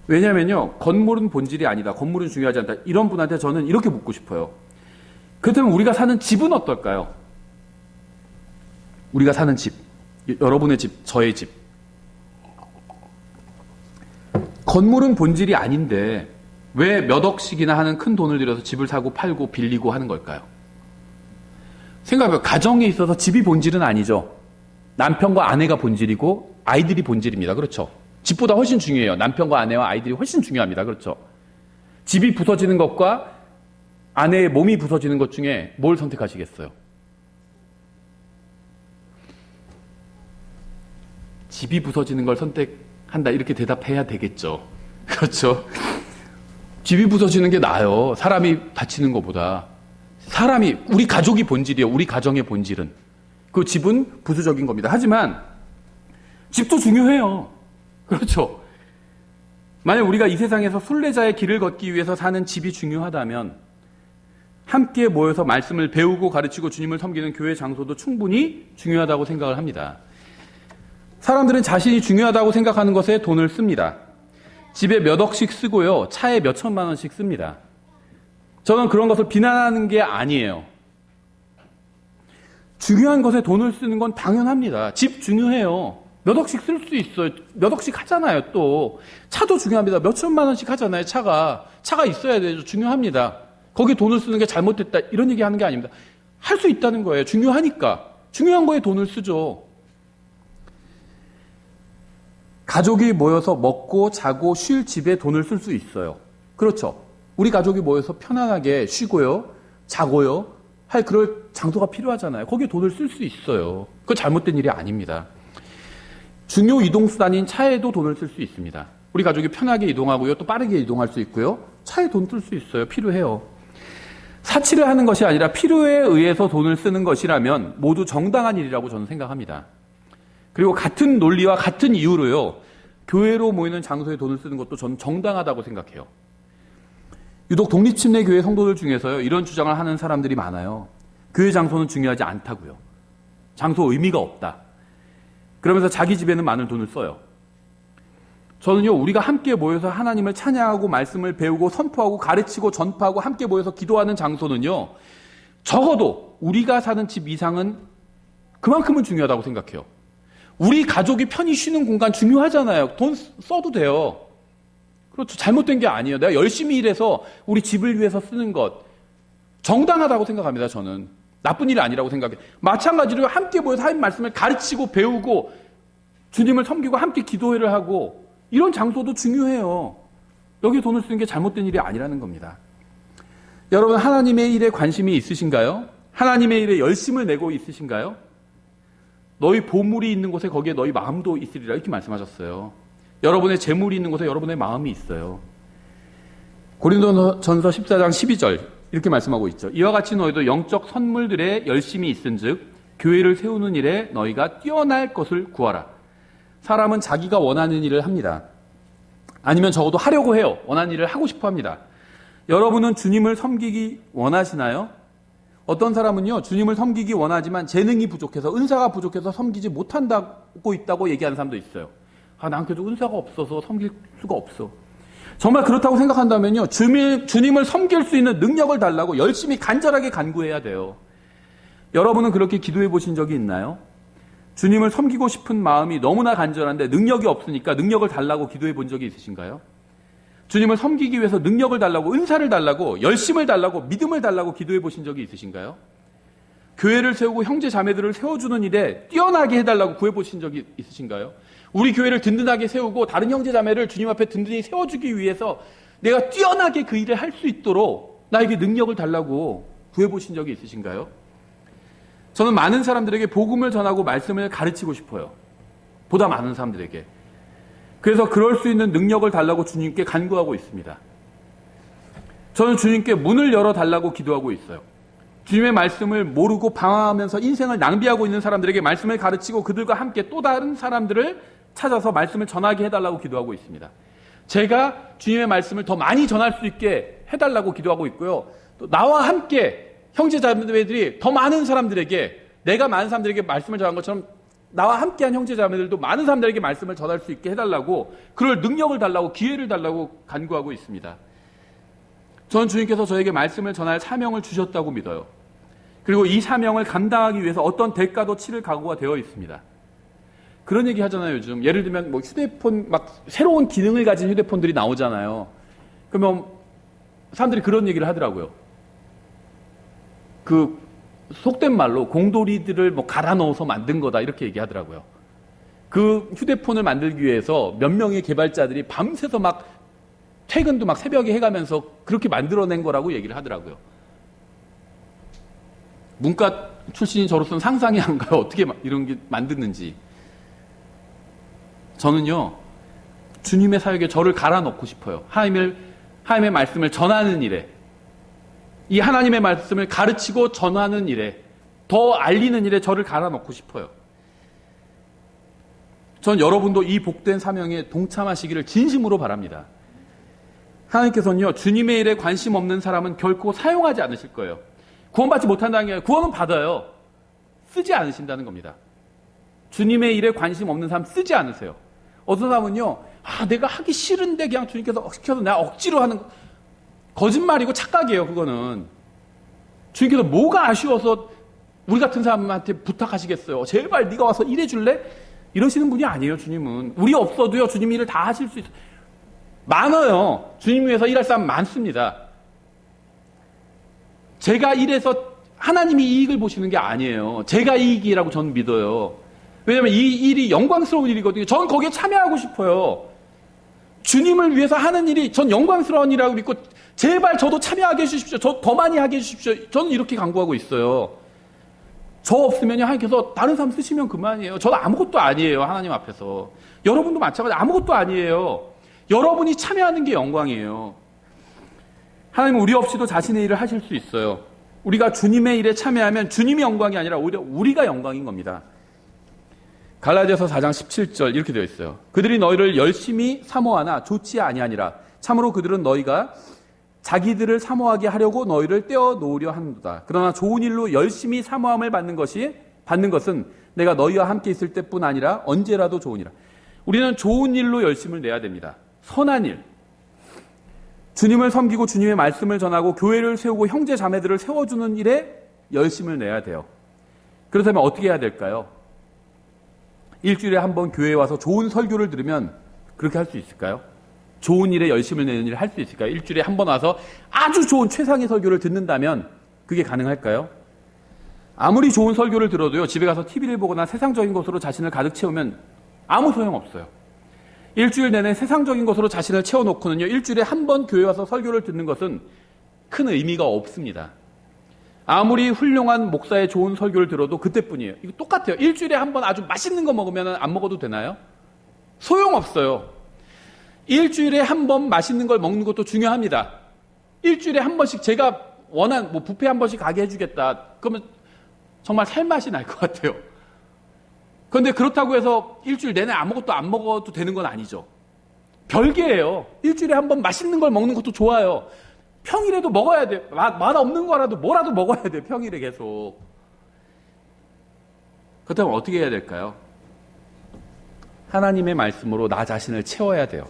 왜냐면요, 건물은 본질이 아니다. 건물은 중요하지 않다. 이런 분한테 저는 이렇게 묻고 싶어요. 그렇다면 우리가 사는 집은 어떨까요? 우리가 사는 집, 여러분의 집, 저의 집. 건물은 본질이 아닌데 왜 몇 억씩이나 하는 큰 돈을 들여서 집을 사고 팔고 빌리고 하는 걸까요? 생각해봐요. 가정에 있어서 집이 본질은 아니죠. 남편과 아내가 본질이고 아이들이 본질입니다. 그렇죠? 집보다 훨씬 중요해요. 남편과 아내와 아이들이 훨씬 중요합니다. 그렇죠? 집이 부서지는 것과 아내의 몸이 부서지는 것 중에 뭘 선택하시겠어요? 집이 부서지는 걸 선택한다 이렇게 대답해야 되겠죠. 그렇죠? 집이 부서지는 게 나아요. 사람이 다치는 것보다. 우리 가족이 본질이에요. 우리 가정의 본질은. 그 집은 부수적인 겁니다. 하지만 집도 중요해요. 그렇죠? 만약 우리가 이 세상에서 순례자의 길을 걷기 위해서 사는 집이 중요하다면 함께 모여서 말씀을 배우고 가르치고 주님을 섬기는 교회 장소도 충분히 중요하다고 생각을 합니다. 사람들은 자신이 중요하다고 생각하는 것에 돈을 씁니다. 집에 몇 억씩 쓰고요. 차에 몇 천만 원씩 씁니다. 저는 그런 것을 비난하는 게 아니에요. 중요한 것에 돈을 쓰는 건 당연합니다. 집 중요해요. 몇 억씩 쓸 수 있어요. 몇 억씩 하잖아요, 또. 차도 중요합니다. 몇 천만 원씩 하잖아요, 차가. 차가 있어야 되죠. 중요합니다. 거기에 돈을 쓰는 게 잘못됐다. 이런 얘기 하는 게 아닙니다. 할 수 있다는 거예요. 중요하니까. 중요한 거에 돈을 쓰죠. 가족이 모여서 먹고 자고 쉴 집에 돈을 쓸 수 있어요. 그렇죠. 우리 가족이 모여서 편안하게 쉬고요, 자고요, 할 그럴 장소가 필요하잖아요. 거기에 돈을 쓸 수 있어요. 그거 잘못된 일이 아닙니다. 중요 이동수단인 차에도 돈을 쓸 수 있습니다. 우리 가족이 편하게 이동하고요, 또 빠르게 이동할 수 있고요, 차에 돈 쓸 수 있어요. 필요해요. 사치를 하는 것이 아니라 필요에 의해서 돈을 쓰는 것이라면 모두 정당한 일이라고 저는 생각합니다. 그리고 같은 논리와 같은 이유로요, 교회로 모이는 장소에 돈을 쓰는 것도 저는 정당하다고 생각해요. 유독 독립침례교회 성도들 중에서요, 이런 주장을 하는 사람들이 많아요. 교회 장소는 중요하지 않다고요. 장소 의미가 없다. 그러면서 자기 집에는 많은 돈을 써요. 저는요, 우리가 함께 모여서 하나님을 찬양하고 말씀을 배우고 선포하고 가르치고 전파하고 함께 모여서 기도하는 장소는요, 적어도 우리가 사는 집 이상은 그만큼은 중요하다고 생각해요. 우리 가족이 편히 쉬는 공간 중요하잖아요. 돈 써도 돼요. 그렇죠. 잘못된 게 아니에요. 내가 열심히 일해서 우리 집을 위해서 쓰는 것 정당하다고 생각합니다. 저는 나쁜 일이 아니라고 생각해요. 마찬가지로 함께 모여서 하나님 말씀을 가르치고 배우고 주님을 섬기고 함께 기도회를 하고 이런 장소도 중요해요. 여기에 돈을 쓰는 게 잘못된 일이 아니라는 겁니다. 여러분, 하나님의 일에 관심이 있으신가요? 하나님의 일에 열심을 내고 있으신가요? 너희 보물이 있는 곳에 거기에 너희 마음도 있으리라 이렇게 말씀하셨어요. 여러분의 재물이 있는 곳에 여러분의 마음이 있어요. 고린도전서 14장 12절 이렇게 말씀하고 있죠. 이와 같이 너희도 영적 선물들에 열심히 있은즉 교회를 세우는 일에 너희가 뛰어날 것을 구하라. 사람은 자기가 원하는 일을 합니다. 아니면 적어도 하려고 해요. 원하는 일을 하고 싶어 합니다. 여러분은 주님을 섬기기 원하시나요? 어떤 사람은요, 주님을 섬기기 원하지만 재능이 부족해서, 은사가 부족해서 섬기지 못한다고 있다고 얘기하는 사람도 있어요. 난 그래도 은사가 없어서 섬길 수가 없어. 정말 그렇다고 생각한다면요, 주님을 섬길 수 있는 능력을 달라고 열심히 간절하게 간구해야 돼요. 여러분은 그렇게 기도해 보신 적이 있나요? 주님을 섬기고 싶은 마음이 너무나 간절한데 능력이 없으니까 능력을 달라고 기도해 본 적이 있으신가요? 주님을 섬기기 위해서 능력을 달라고, 은사를 달라고, 열심을 달라고, 믿음을 달라고 기도해 보신 적이 있으신가요? 교회를 세우고 형제 자매들을 세워주는 일에 뛰어나게 해달라고 구해보신 적이 있으신가요? 우리 교회를 든든하게 세우고 다른 형제 자매를 주님 앞에 든든히 세워주기 위해서 내가 뛰어나게 그 일을 할 수 있도록 나에게 능력을 달라고 구해보신 적이 있으신가요? 저는 많은 사람들에게 복음을 전하고 말씀을 가르치고 싶어요. 보다 많은 사람들에게. 그래서 그럴 수 있는 능력을 달라고 주님께 간구하고 있습니다. 저는 주님께 문을 열어달라고 기도하고 있어요. 주님의 말씀을 모르고 방황하면서 인생을 낭비하고 있는 사람들에게 말씀을 가르치고 그들과 함께 또 다른 사람들을 찾아서 말씀을 전하게 해달라고 기도하고 있습니다. 제가 주님의 말씀을 더 많이 전할 수 있게 해달라고 기도하고 있고요. 또 나와 함께 형제자매들이 더 많은 사람들에게, 내가 많은 사람들에게 말씀을 전한 것처럼 나와 함께한 형제자매들도 많은 사람들에게 말씀을 전할 수 있게 해달라고, 그럴 능력을 달라고, 기회를 달라고 간구하고 있습니다. 저는 주님께서 저에게 말씀을 전할 사명을 주셨다고 믿어요. 그리고 이 사명을 감당하기 위해서 어떤 대가도 치를 각오가 되어 있습니다. 그런 얘기 하잖아요, 요즘. 예를 들면 뭐 휴대폰, 막 새로운 기능을 가진 휴대폰들이 나오잖아요. 그러면 사람들이 그런 얘기를 하더라고요. 그 속된 말로 공돌이들을 뭐 갈아 넣어서 만든 거다, 이렇게 얘기하더라고요. 그 휴대폰을 만들기 위해서 몇 명의 개발자들이 밤새서 막 퇴근도 막 새벽에 해가면서 그렇게 만들어낸 거라고 얘기를 하더라고요. 문과 출신인 저로서는 상상이 안 가요. 어떻게 이런 게 만드는지. 저는요, 주님의 사역에 저를 갈아 넣고 싶어요. 하나님의 말씀을 전하는 일에, 이 하나님의 말씀을 가르치고 전하는 일에, 더 알리는 일에 저를 갈아 넣고 싶어요. 전 여러분도 이 복된 사명에 동참하시기를 진심으로 바랍니다. 하나님께서는요, 주님의 일에 관심 없는 사람은 결코 사용하지 않으실 거예요. 구원받지 못한다는 게 아니라 구원은 받아요. 쓰지 않으신다는 겁니다. 주님의 일에 관심 없는 사람 쓰지 않으세요. 어떤 사람은요, 내가 하기 싫은데 그냥 주님께서 시켜서 내가 억지로 하는, 거짓말이고 착각이에요, 그거는. 주님께서 뭐가 아쉬워서 우리 같은 사람한테 부탁하시겠어요. 제발 네가 와서 일해줄래? 이러시는 분이 아니에요, 주님은. 우리 없어도요, 주님 일을 다 하실 수 있어요. 많아요. 주님 위해서 일할 사람 많습니다. 제가 일해서 하나님이 이익을 보시는 게 아니에요. 제가 이익이라고 저는 믿어요. 왜냐하면 이 일이 영광스러운 일이거든요. 전 거기에 참여하고 싶어요. 주님을 위해서 하는 일이 전 영광스러운 일이라고 믿고, 제발 저도 참여하게 해주십시오. 저 더 많이 하게 해주십시오. 저는 이렇게 간구하고 있어요. 저 없으면 하나님께서 다른 사람 쓰시면 그만이에요. 저는 아무것도 아니에요, 하나님 앞에서. 여러분도 마찬가지, 아무것도 아니에요. 여러분이 참여하는 게 영광이에요. 하나님은 우리 없이도 자신의 일을 하실 수 있어요. 우리가 주님의 일에 참여하면 주님이 영광이 아니라 오히려 우리가 영광인 겁니다. 갈라디아서 4장 17절 이렇게 되어 있어요. 그들이 너희를 열심히 사모하나 좋지 아니하니라. 참으로 그들은 너희가 자기들을 사모하게 하려고 너희를 떼어 놓으려 하는도다. 그러나 좋은 일로 열심히 사모함을 받는 것은 내가 너희와 함께 있을 때뿐 아니라 언제라도 좋으니라. 우리는 좋은 일로 열심을 내야 됩니다. 선한 일. 주님을 섬기고 주님의 말씀을 전하고 교회를 세우고 형제 자매들을 세워주는 일에 열심을 내야 돼요. 그렇다면 어떻게 해야 될까요? 일주일에 한 번 교회에 와서 좋은 설교를 들으면 그렇게 할 수 있을까요? 좋은 일에 열심을 내는 일을 할 수 있을까요? 일주일에 한 번 와서 아주 좋은 최상의 설교를 듣는다면 그게 가능할까요? 아무리 좋은 설교를 들어도요, 집에 가서 TV를 보거나 세상적인 것으로 자신을 가득 채우면 아무 소용없어요. 일주일 내내 세상적인 것으로 자신을 채워놓고는요, 일주일에 한 번 교회 와서 설교를 듣는 것은 큰 의미가 없습니다. 아무리 훌륭한 목사의 좋은 설교를 들어도 그때뿐이에요. 이거 똑같아요. 일주일에 한 번 아주 맛있는 거 먹으면 안 먹어도 되나요? 소용없어요. 일주일에 한 번 맛있는 걸 먹는 것도 중요합니다. 일주일에 한 번씩 제가 원한 뷔페 한 번씩 가게 해주겠다. 그러면 정말 살맛이 날 것 같아요. 그런데 그렇다고 해서 일주일 내내 아무것도 안 먹어도 되는 건 아니죠. 별개예요. 일주일에 한 번 맛있는 걸 먹는 것도 좋아요. 평일에도 먹어야 돼요. 맛 없는 거라도 뭐라도 먹어야 돼요. 평일에 계속. 그렇다면 어떻게 해야 될까요? 하나님의 말씀으로 나 자신을 채워야 돼요.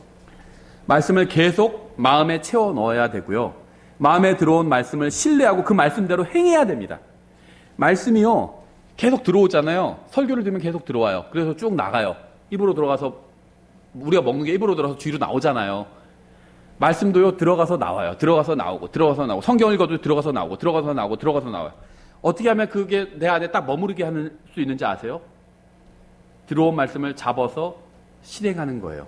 말씀을 계속 마음에 채워 넣어야 되고요. 마음에 들어온 말씀을 신뢰하고 그 말씀대로 행해야 됩니다. 말씀이요, 계속 들어오잖아요. 설교를 들으면 계속 들어와요. 그래서 쭉 나가요. 입으로 들어가서, 우리가 먹는 게 입으로 들어가서 뒤로 나오잖아요. 말씀도요, 들어가서 나와요. 들어가서 나오고, 들어가서 나오고, 성경 읽어도 들어가서 나오고, 들어가서 나오고, 들어가서 나와요. 어떻게 하면 그게 내 안에 딱 머무르게 할 수 있는지 아세요? 들어온 말씀을 잡아서 실행하는 거예요.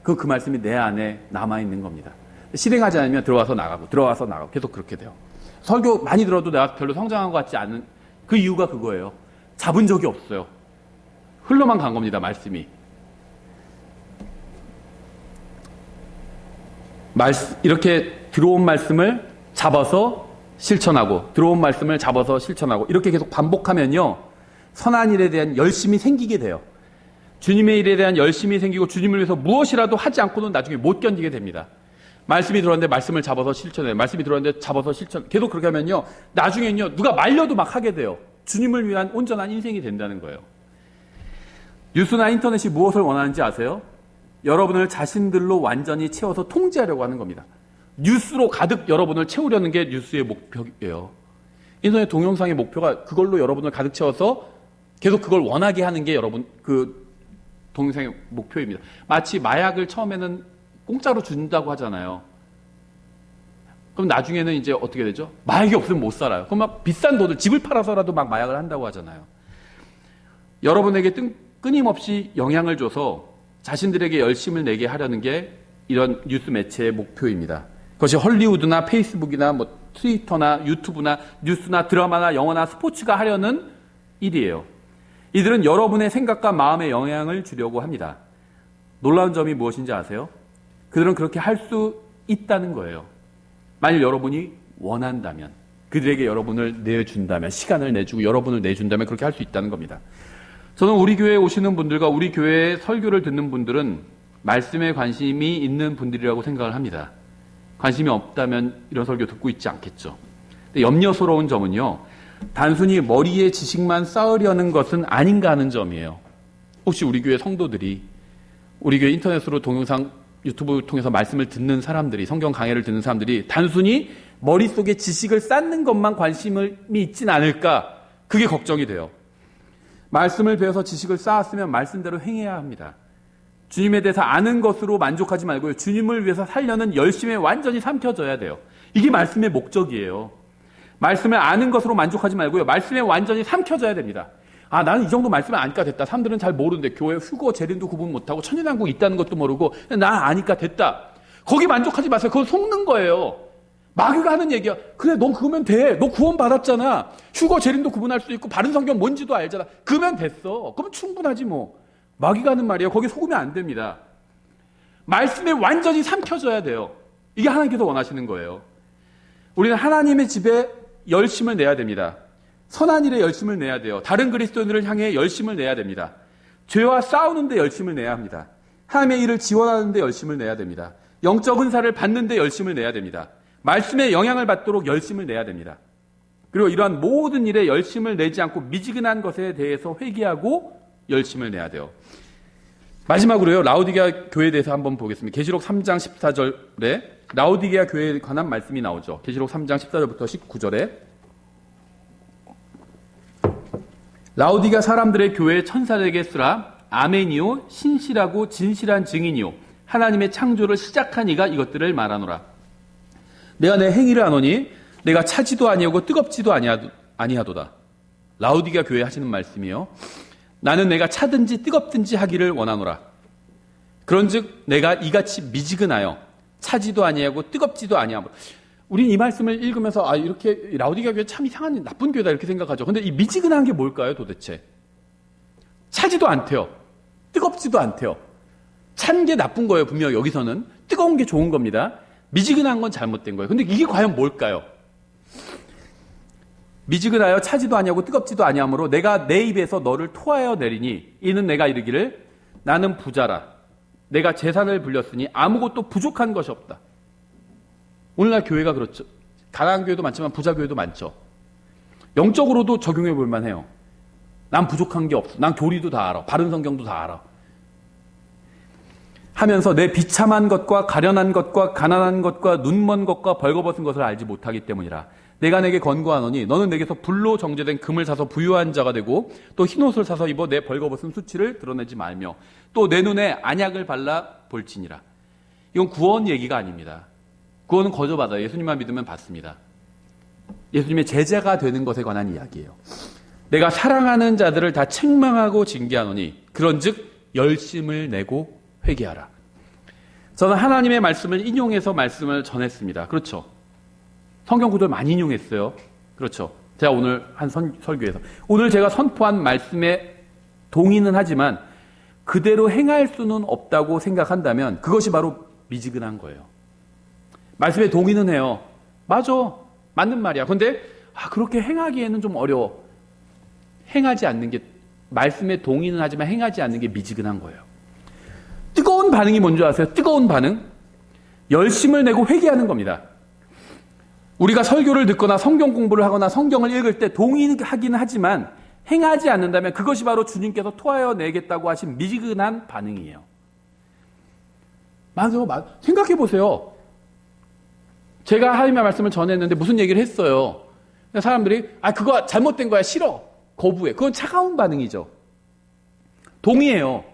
그 말씀이 내 안에 남아있는 겁니다. 실행하지 않으면 들어와서 나가고 계속 그렇게 돼요. 설교 많이 들어도 내가 별로 성장한 것 같지 않은 그 이유가 그거예요. 잡은 적이 없어요. 흘러만 간 겁니다. 말씀이. 이렇게 들어온 말씀을 잡아서 실천하고 들어온 말씀을 잡아서 실천하고 이렇게 계속 반복하면요. 선한 일에 대한 열심이 생기게 돼요. 주님의 일에 대한 열심이 생기고 주님을 위해서 무엇이라도 하지 않고는 나중에 못 견디게 됩니다. 말씀이 들어왔는데 말씀을 잡아서 실천해요. 말씀이 들어왔는데 잡아서 실천. 계속 그렇게 하면요. 나중엔요. 누가 말려도 막 하게 돼요. 주님을 위한 온전한 인생이 된다는 거예요. 뉴스나 인터넷이 무엇을 원하는지 아세요? 여러분을 자신들로 완전히 채워서 통제하려고 하는 겁니다. 뉴스로 가득 여러분을 채우려는 게 뉴스의 목표예요. 인터넷 동영상의 목표가 그걸로 여러분을 가득 채워서 계속 그걸 원하게 하는 게 여러분 그 동영상의 목표입니다. 마치 마약을 처음에는 공짜로 준다고 하잖아요. 그럼 나중에는 이제 어떻게 되죠? 마약이 없으면 못 살아요. 그럼 막 비싼 돈을 집을 팔아서라도 막 마약을 한다고 하잖아요. 여러분에게 끊임없이 영향을 줘서 자신들에게 열심을 내게 하려는 게 이런 뉴스 매체의 목표입니다. 그것이 헐리우드나 페이스북이나 뭐 트위터나 유튜브나 뉴스나 드라마나 영화나 스포츠가 하려는 일이에요. 이들은 여러분의 생각과 마음에 영향을 주려고 합니다. 놀라운 점이 무엇인지 아세요? 그들은 그렇게 할 수 있다는 거예요. 만일 여러분이 원한다면, 그들에게 여러분을 내준다면, 시간을 내주고 여러분을 내준다면 그렇게 할 수 있다는 겁니다. 저는 우리 교회에 오시는 분들과 우리 교회의 설교를 듣는 분들은 말씀에 관심이 있는 분들이라고 생각을 합니다. 관심이 없다면 이런 설교 듣고 있지 않겠죠. 근데 염려스러운 점은요. 단순히 머리에 지식만 쌓으려는 것은 아닌가 하는 점이에요. 혹시 우리 교회 성도들이 우리 교회 인터넷으로 동영상 유튜브 통해서 말씀을 듣는 사람들이 성경 강해를 듣는 사람들이 단순히 머릿속에 지식을 쌓는 것만 관심이 있진 않을까 그게 걱정이 돼요. 말씀을 배워서 지식을 쌓았으면 말씀대로 행해야 합니다. 주님에 대해서 아는 것으로 만족하지 말고요. 주님을 위해서 살려는 열심에 완전히 삼켜져야 돼요. 이게 말씀의 목적이에요. 말씀을 아는 것으로 만족하지 말고요. 말씀에 완전히 삼켜져야 됩니다. 아, 나는 이 정도 말씀을 아니까 됐다. 사람들은 잘 모르는데 교회 휴거 재림도 구분 못하고 천연한국 있다는 것도 모르고 난 아니까 됐다. 거기 만족하지 마세요. 그거 속는 거예요. 마귀가 하는 얘기야. 그래, 넌 그거면 돼. 너 구원 받았잖아. 휴거 재림도 구분할 수 있고 바른 성경 뭔지도 알잖아. 그러면 됐어. 그럼 충분하지 뭐. 마귀가 하는 말이에요. 거기 속으면 안 됩니다. 말씀에 완전히 삼켜져야 돼요. 이게 하나님께서 원하시는 거예요. 우리는 하나님의 집에 열심을 내야 됩니다. 선한 일에 열심을 내야 돼요. 다른 그리스도인들을 향해 열심을 내야 됩니다. 죄와 싸우는 데 열심을 내야 합니다. 하나님의 일을 지원하는 데 열심을 내야 됩니다. 영적 은사를 받는 데 열심을 내야 됩니다. 말씀에 영향을 받도록 열심을 내야 됩니다. 그리고 이러한 모든 일에 열심을 내지 않고 미지근한 것에 대해서 회개하고 열심을 내야 돼요. 마지막으로요. 라오디게아 교회에 대해서 한번 보겠습니다. 계시록 3장 14절에 라오디게아 교회에 관한 말씀이 나오죠. 계시록 3장 14절부터 19절에 라오디게아 사람들의 교회의 천사들에게 쓰라. 아멘이요 신실하고 진실한 증인이요 하나님의 창조를 시작한 이가 이것들을 말하노라. 내가 내 행위를 아노니 내가 차지도 아니하고 뜨겁지도 아니하도다. 라오디게아 교회에 하시는 말씀이요. 나는 내가 차든지 뜨겁든지 하기를 원하노라. 그런즉 내가 이같이 미지근하여 차지도 아니하고 뜨겁지도 아니하므로. 우린 이 말씀을 읽으면서 아 이렇게 라오디게아 교회 참 이상한 나쁜 교회다 이렇게 생각하죠. 근데 이 미지근한 게 뭘까요 도대체? 차지도 않대요. 뜨겁지도 않대요. 찬 게 나쁜 거예요. 분명 여기서는. 뜨거운 게 좋은 겁니다. 미지근한 건 잘못된 거예요. 근데 이게 과연 뭘까요? 미지근하여 차지도 아니하고 뜨겁지도 아니하므로 내가 내 입에서 너를 토하여 내리니 이는 내가 이르기를 나는 부자라. 내가 재산을 불렸으니 아무것도 부족한 것이 없다. 오늘날 교회가 그렇죠. 가난한 교회도 많지만 부자 교회도 많죠. 영적으로도 적용해 볼 만해요. 난 부족한 게 없어. 난 교리도 다 알아. 바른 성경도 다 알아. 하면서 내 비참한 것과 가련한 것과 가난한 것과 눈먼 것과 벌거벗은 것을 알지 못하기 때문이라. 내가 내게 권고하노니 너는 내게서 불로 정제된 금을 사서 부유한 자가 되고 또 흰옷을 사서 입어 내 벌거벗은 수치를 드러내지 말며 또 내 눈에 안약을 발라 볼지니라. 이건 구원 얘기가 아닙니다. 구원은 거저 받아요. 예수님만 믿으면 받습니다. 예수님의 제자가 되는 것에 관한 이야기예요. 내가 사랑하는 자들을 다 책망하고 징계하노니 그런즉 열심을 내고 회개하라. 저는 하나님의 말씀을 인용해서 말씀을 전했습니다. 그렇죠. 성경 구절을 많이 인용했어요. 그렇죠. 제가 오늘 한 설교에서. 오늘 제가 선포한 말씀에 동의는 하지만 그대로 행할 수는 없다고 생각한다면 그것이 바로 미지근한 거예요. 말씀에 동의는 해요. 맞아. 맞는 말이야. 근데 그렇게 행하기에는 좀 어려워. 행하지 않는 게, 말씀에 동의는 하지만 행하지 않는 게 미지근한 거예요. 뜨거운 반응이 뭔지 아세요? 뜨거운 반응? 열심을 내고 회개하는 겁니다. 우리가 설교를 듣거나 성경 공부를 하거나 성경을 읽을 때 동의하기는 하지만 행하지 않는다면 그것이 바로 주님께서 토하여 내겠다고 하신 미지근한 반응이에요. 맞아. 생각해 보세요. 제가 하나님의 말씀을 전했는데 무슨 얘기를 했어요. 사람들이 그거 잘못된 거야. 싫어. 거부해. 그건 차가운 반응이죠. 동의해요.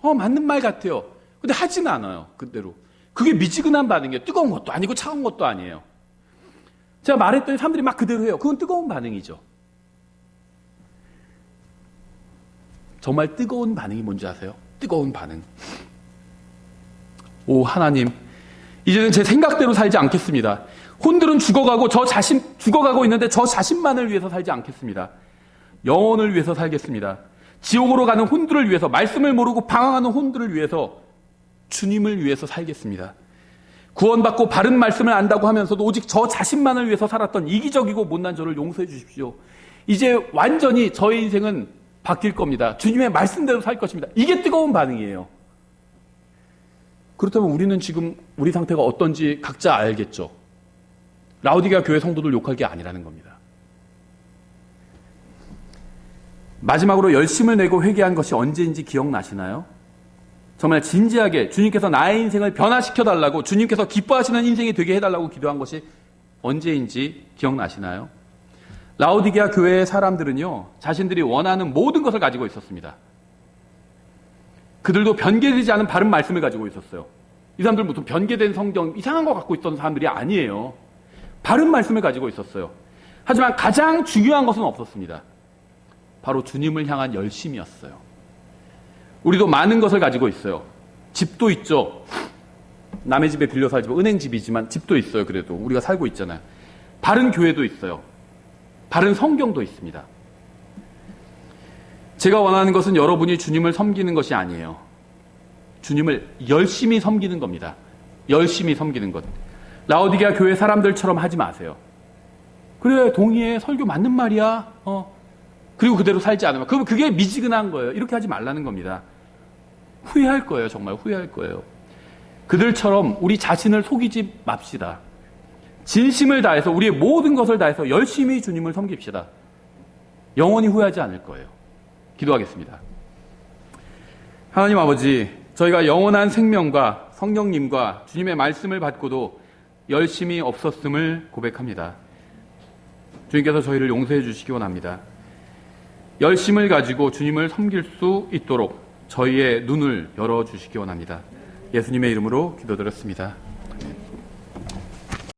맞는 말 같아요. 근데 하지는 않아요. 그대로. 그게 미지근한 반응이에요. 뜨거운 것도 아니고 차가운 것도 아니에요. 제가 말했더니 사람들이 막 그대로 해요. 그건 뜨거운 반응이죠. 정말 뜨거운 반응이 뭔지 아세요? 뜨거운 반응. 오, 하나님. 이제는 제 생각대로 살지 않겠습니다. 혼들은 죽어가고 죽어가고 있는데 저 자신만을 위해서 살지 않겠습니다. 영혼을 위해서 살겠습니다. 지옥으로 가는 혼들을 위해서, 말씀을 모르고 방황하는 혼들을 위해서, 주님을 위해서 살겠습니다. 구원받고 바른 말씀을 안다고 하면서도 오직 저 자신만을 위해서 살았던 이기적이고 못난 저를 용서해 주십시오. 이제 완전히 저의 인생은 바뀔 겁니다. 주님의 말씀대로 살 것입니다. 이게 뜨거운 반응이에요. 그렇다면 우리는 지금 우리 상태가 어떤지 각자 알겠죠. 라오디게아 교회 성도들 욕할 게 아니라는 겁니다. 마지막으로 열심을 내고 회개한 것이 언제인지 기억나시나요? 정말 진지하게 주님께서 나의 인생을 변화시켜달라고, 주님께서 기뻐하시는 인생이 되게 해달라고 기도한 것이 언제인지 기억나시나요? 라오디게아 교회의 사람들은요, 자신들이 원하는 모든 것을 가지고 있었습니다. 그들도 변개되지 않은 바른 말씀을 가지고 있었어요. 이 사람들은 무슨 변개된 성경, 이상한 거 갖고 있던 사람들이 아니에요. 바른 말씀을 가지고 있었어요. 하지만 가장 중요한 것은 없었습니다. 바로 주님을 향한 열심이었어요. 우리도 많은 것을 가지고 있어요. 집도 있죠. 남의 집에 빌려 살지만 은행집이지만 집도 있어요. 그래도 우리가 살고 있잖아요. 바른 교회도 있어요. 바른 성경도 있습니다. 제가 원하는 것은 여러분이 주님을 섬기는 것이 아니에요. 주님을 열심히 섬기는 겁니다. 열심히 섬기는 것. 라오디게아 교회 사람들처럼 하지 마세요. 그래, 동의해. 설교 맞는 말이야. 그리고 그대로 살지 않으면. 그럼 그게 미지근한 거예요. 이렇게 하지 말라는 겁니다. 후회할 거예요. 정말 후회할 거예요. 그들처럼 우리 자신을 속이지 맙시다. 진심을 다해서, 우리의 모든 것을 다해서 열심히 주님을 섬깁시다. 영원히 후회하지 않을 거예요. 기도하겠습니다. 하나님 아버지, 저희가 영원한 생명과 성령님과 주님의 말씀을 받고도 열심히 없었음을 고백합니다. 주님께서 저희를 용서해 주시기 원합니다. 열심을 가지고 주님을 섬길 수 있도록 저희의 눈을 열어주시기 원합니다. 예수님의 이름으로 기도드렸습니다.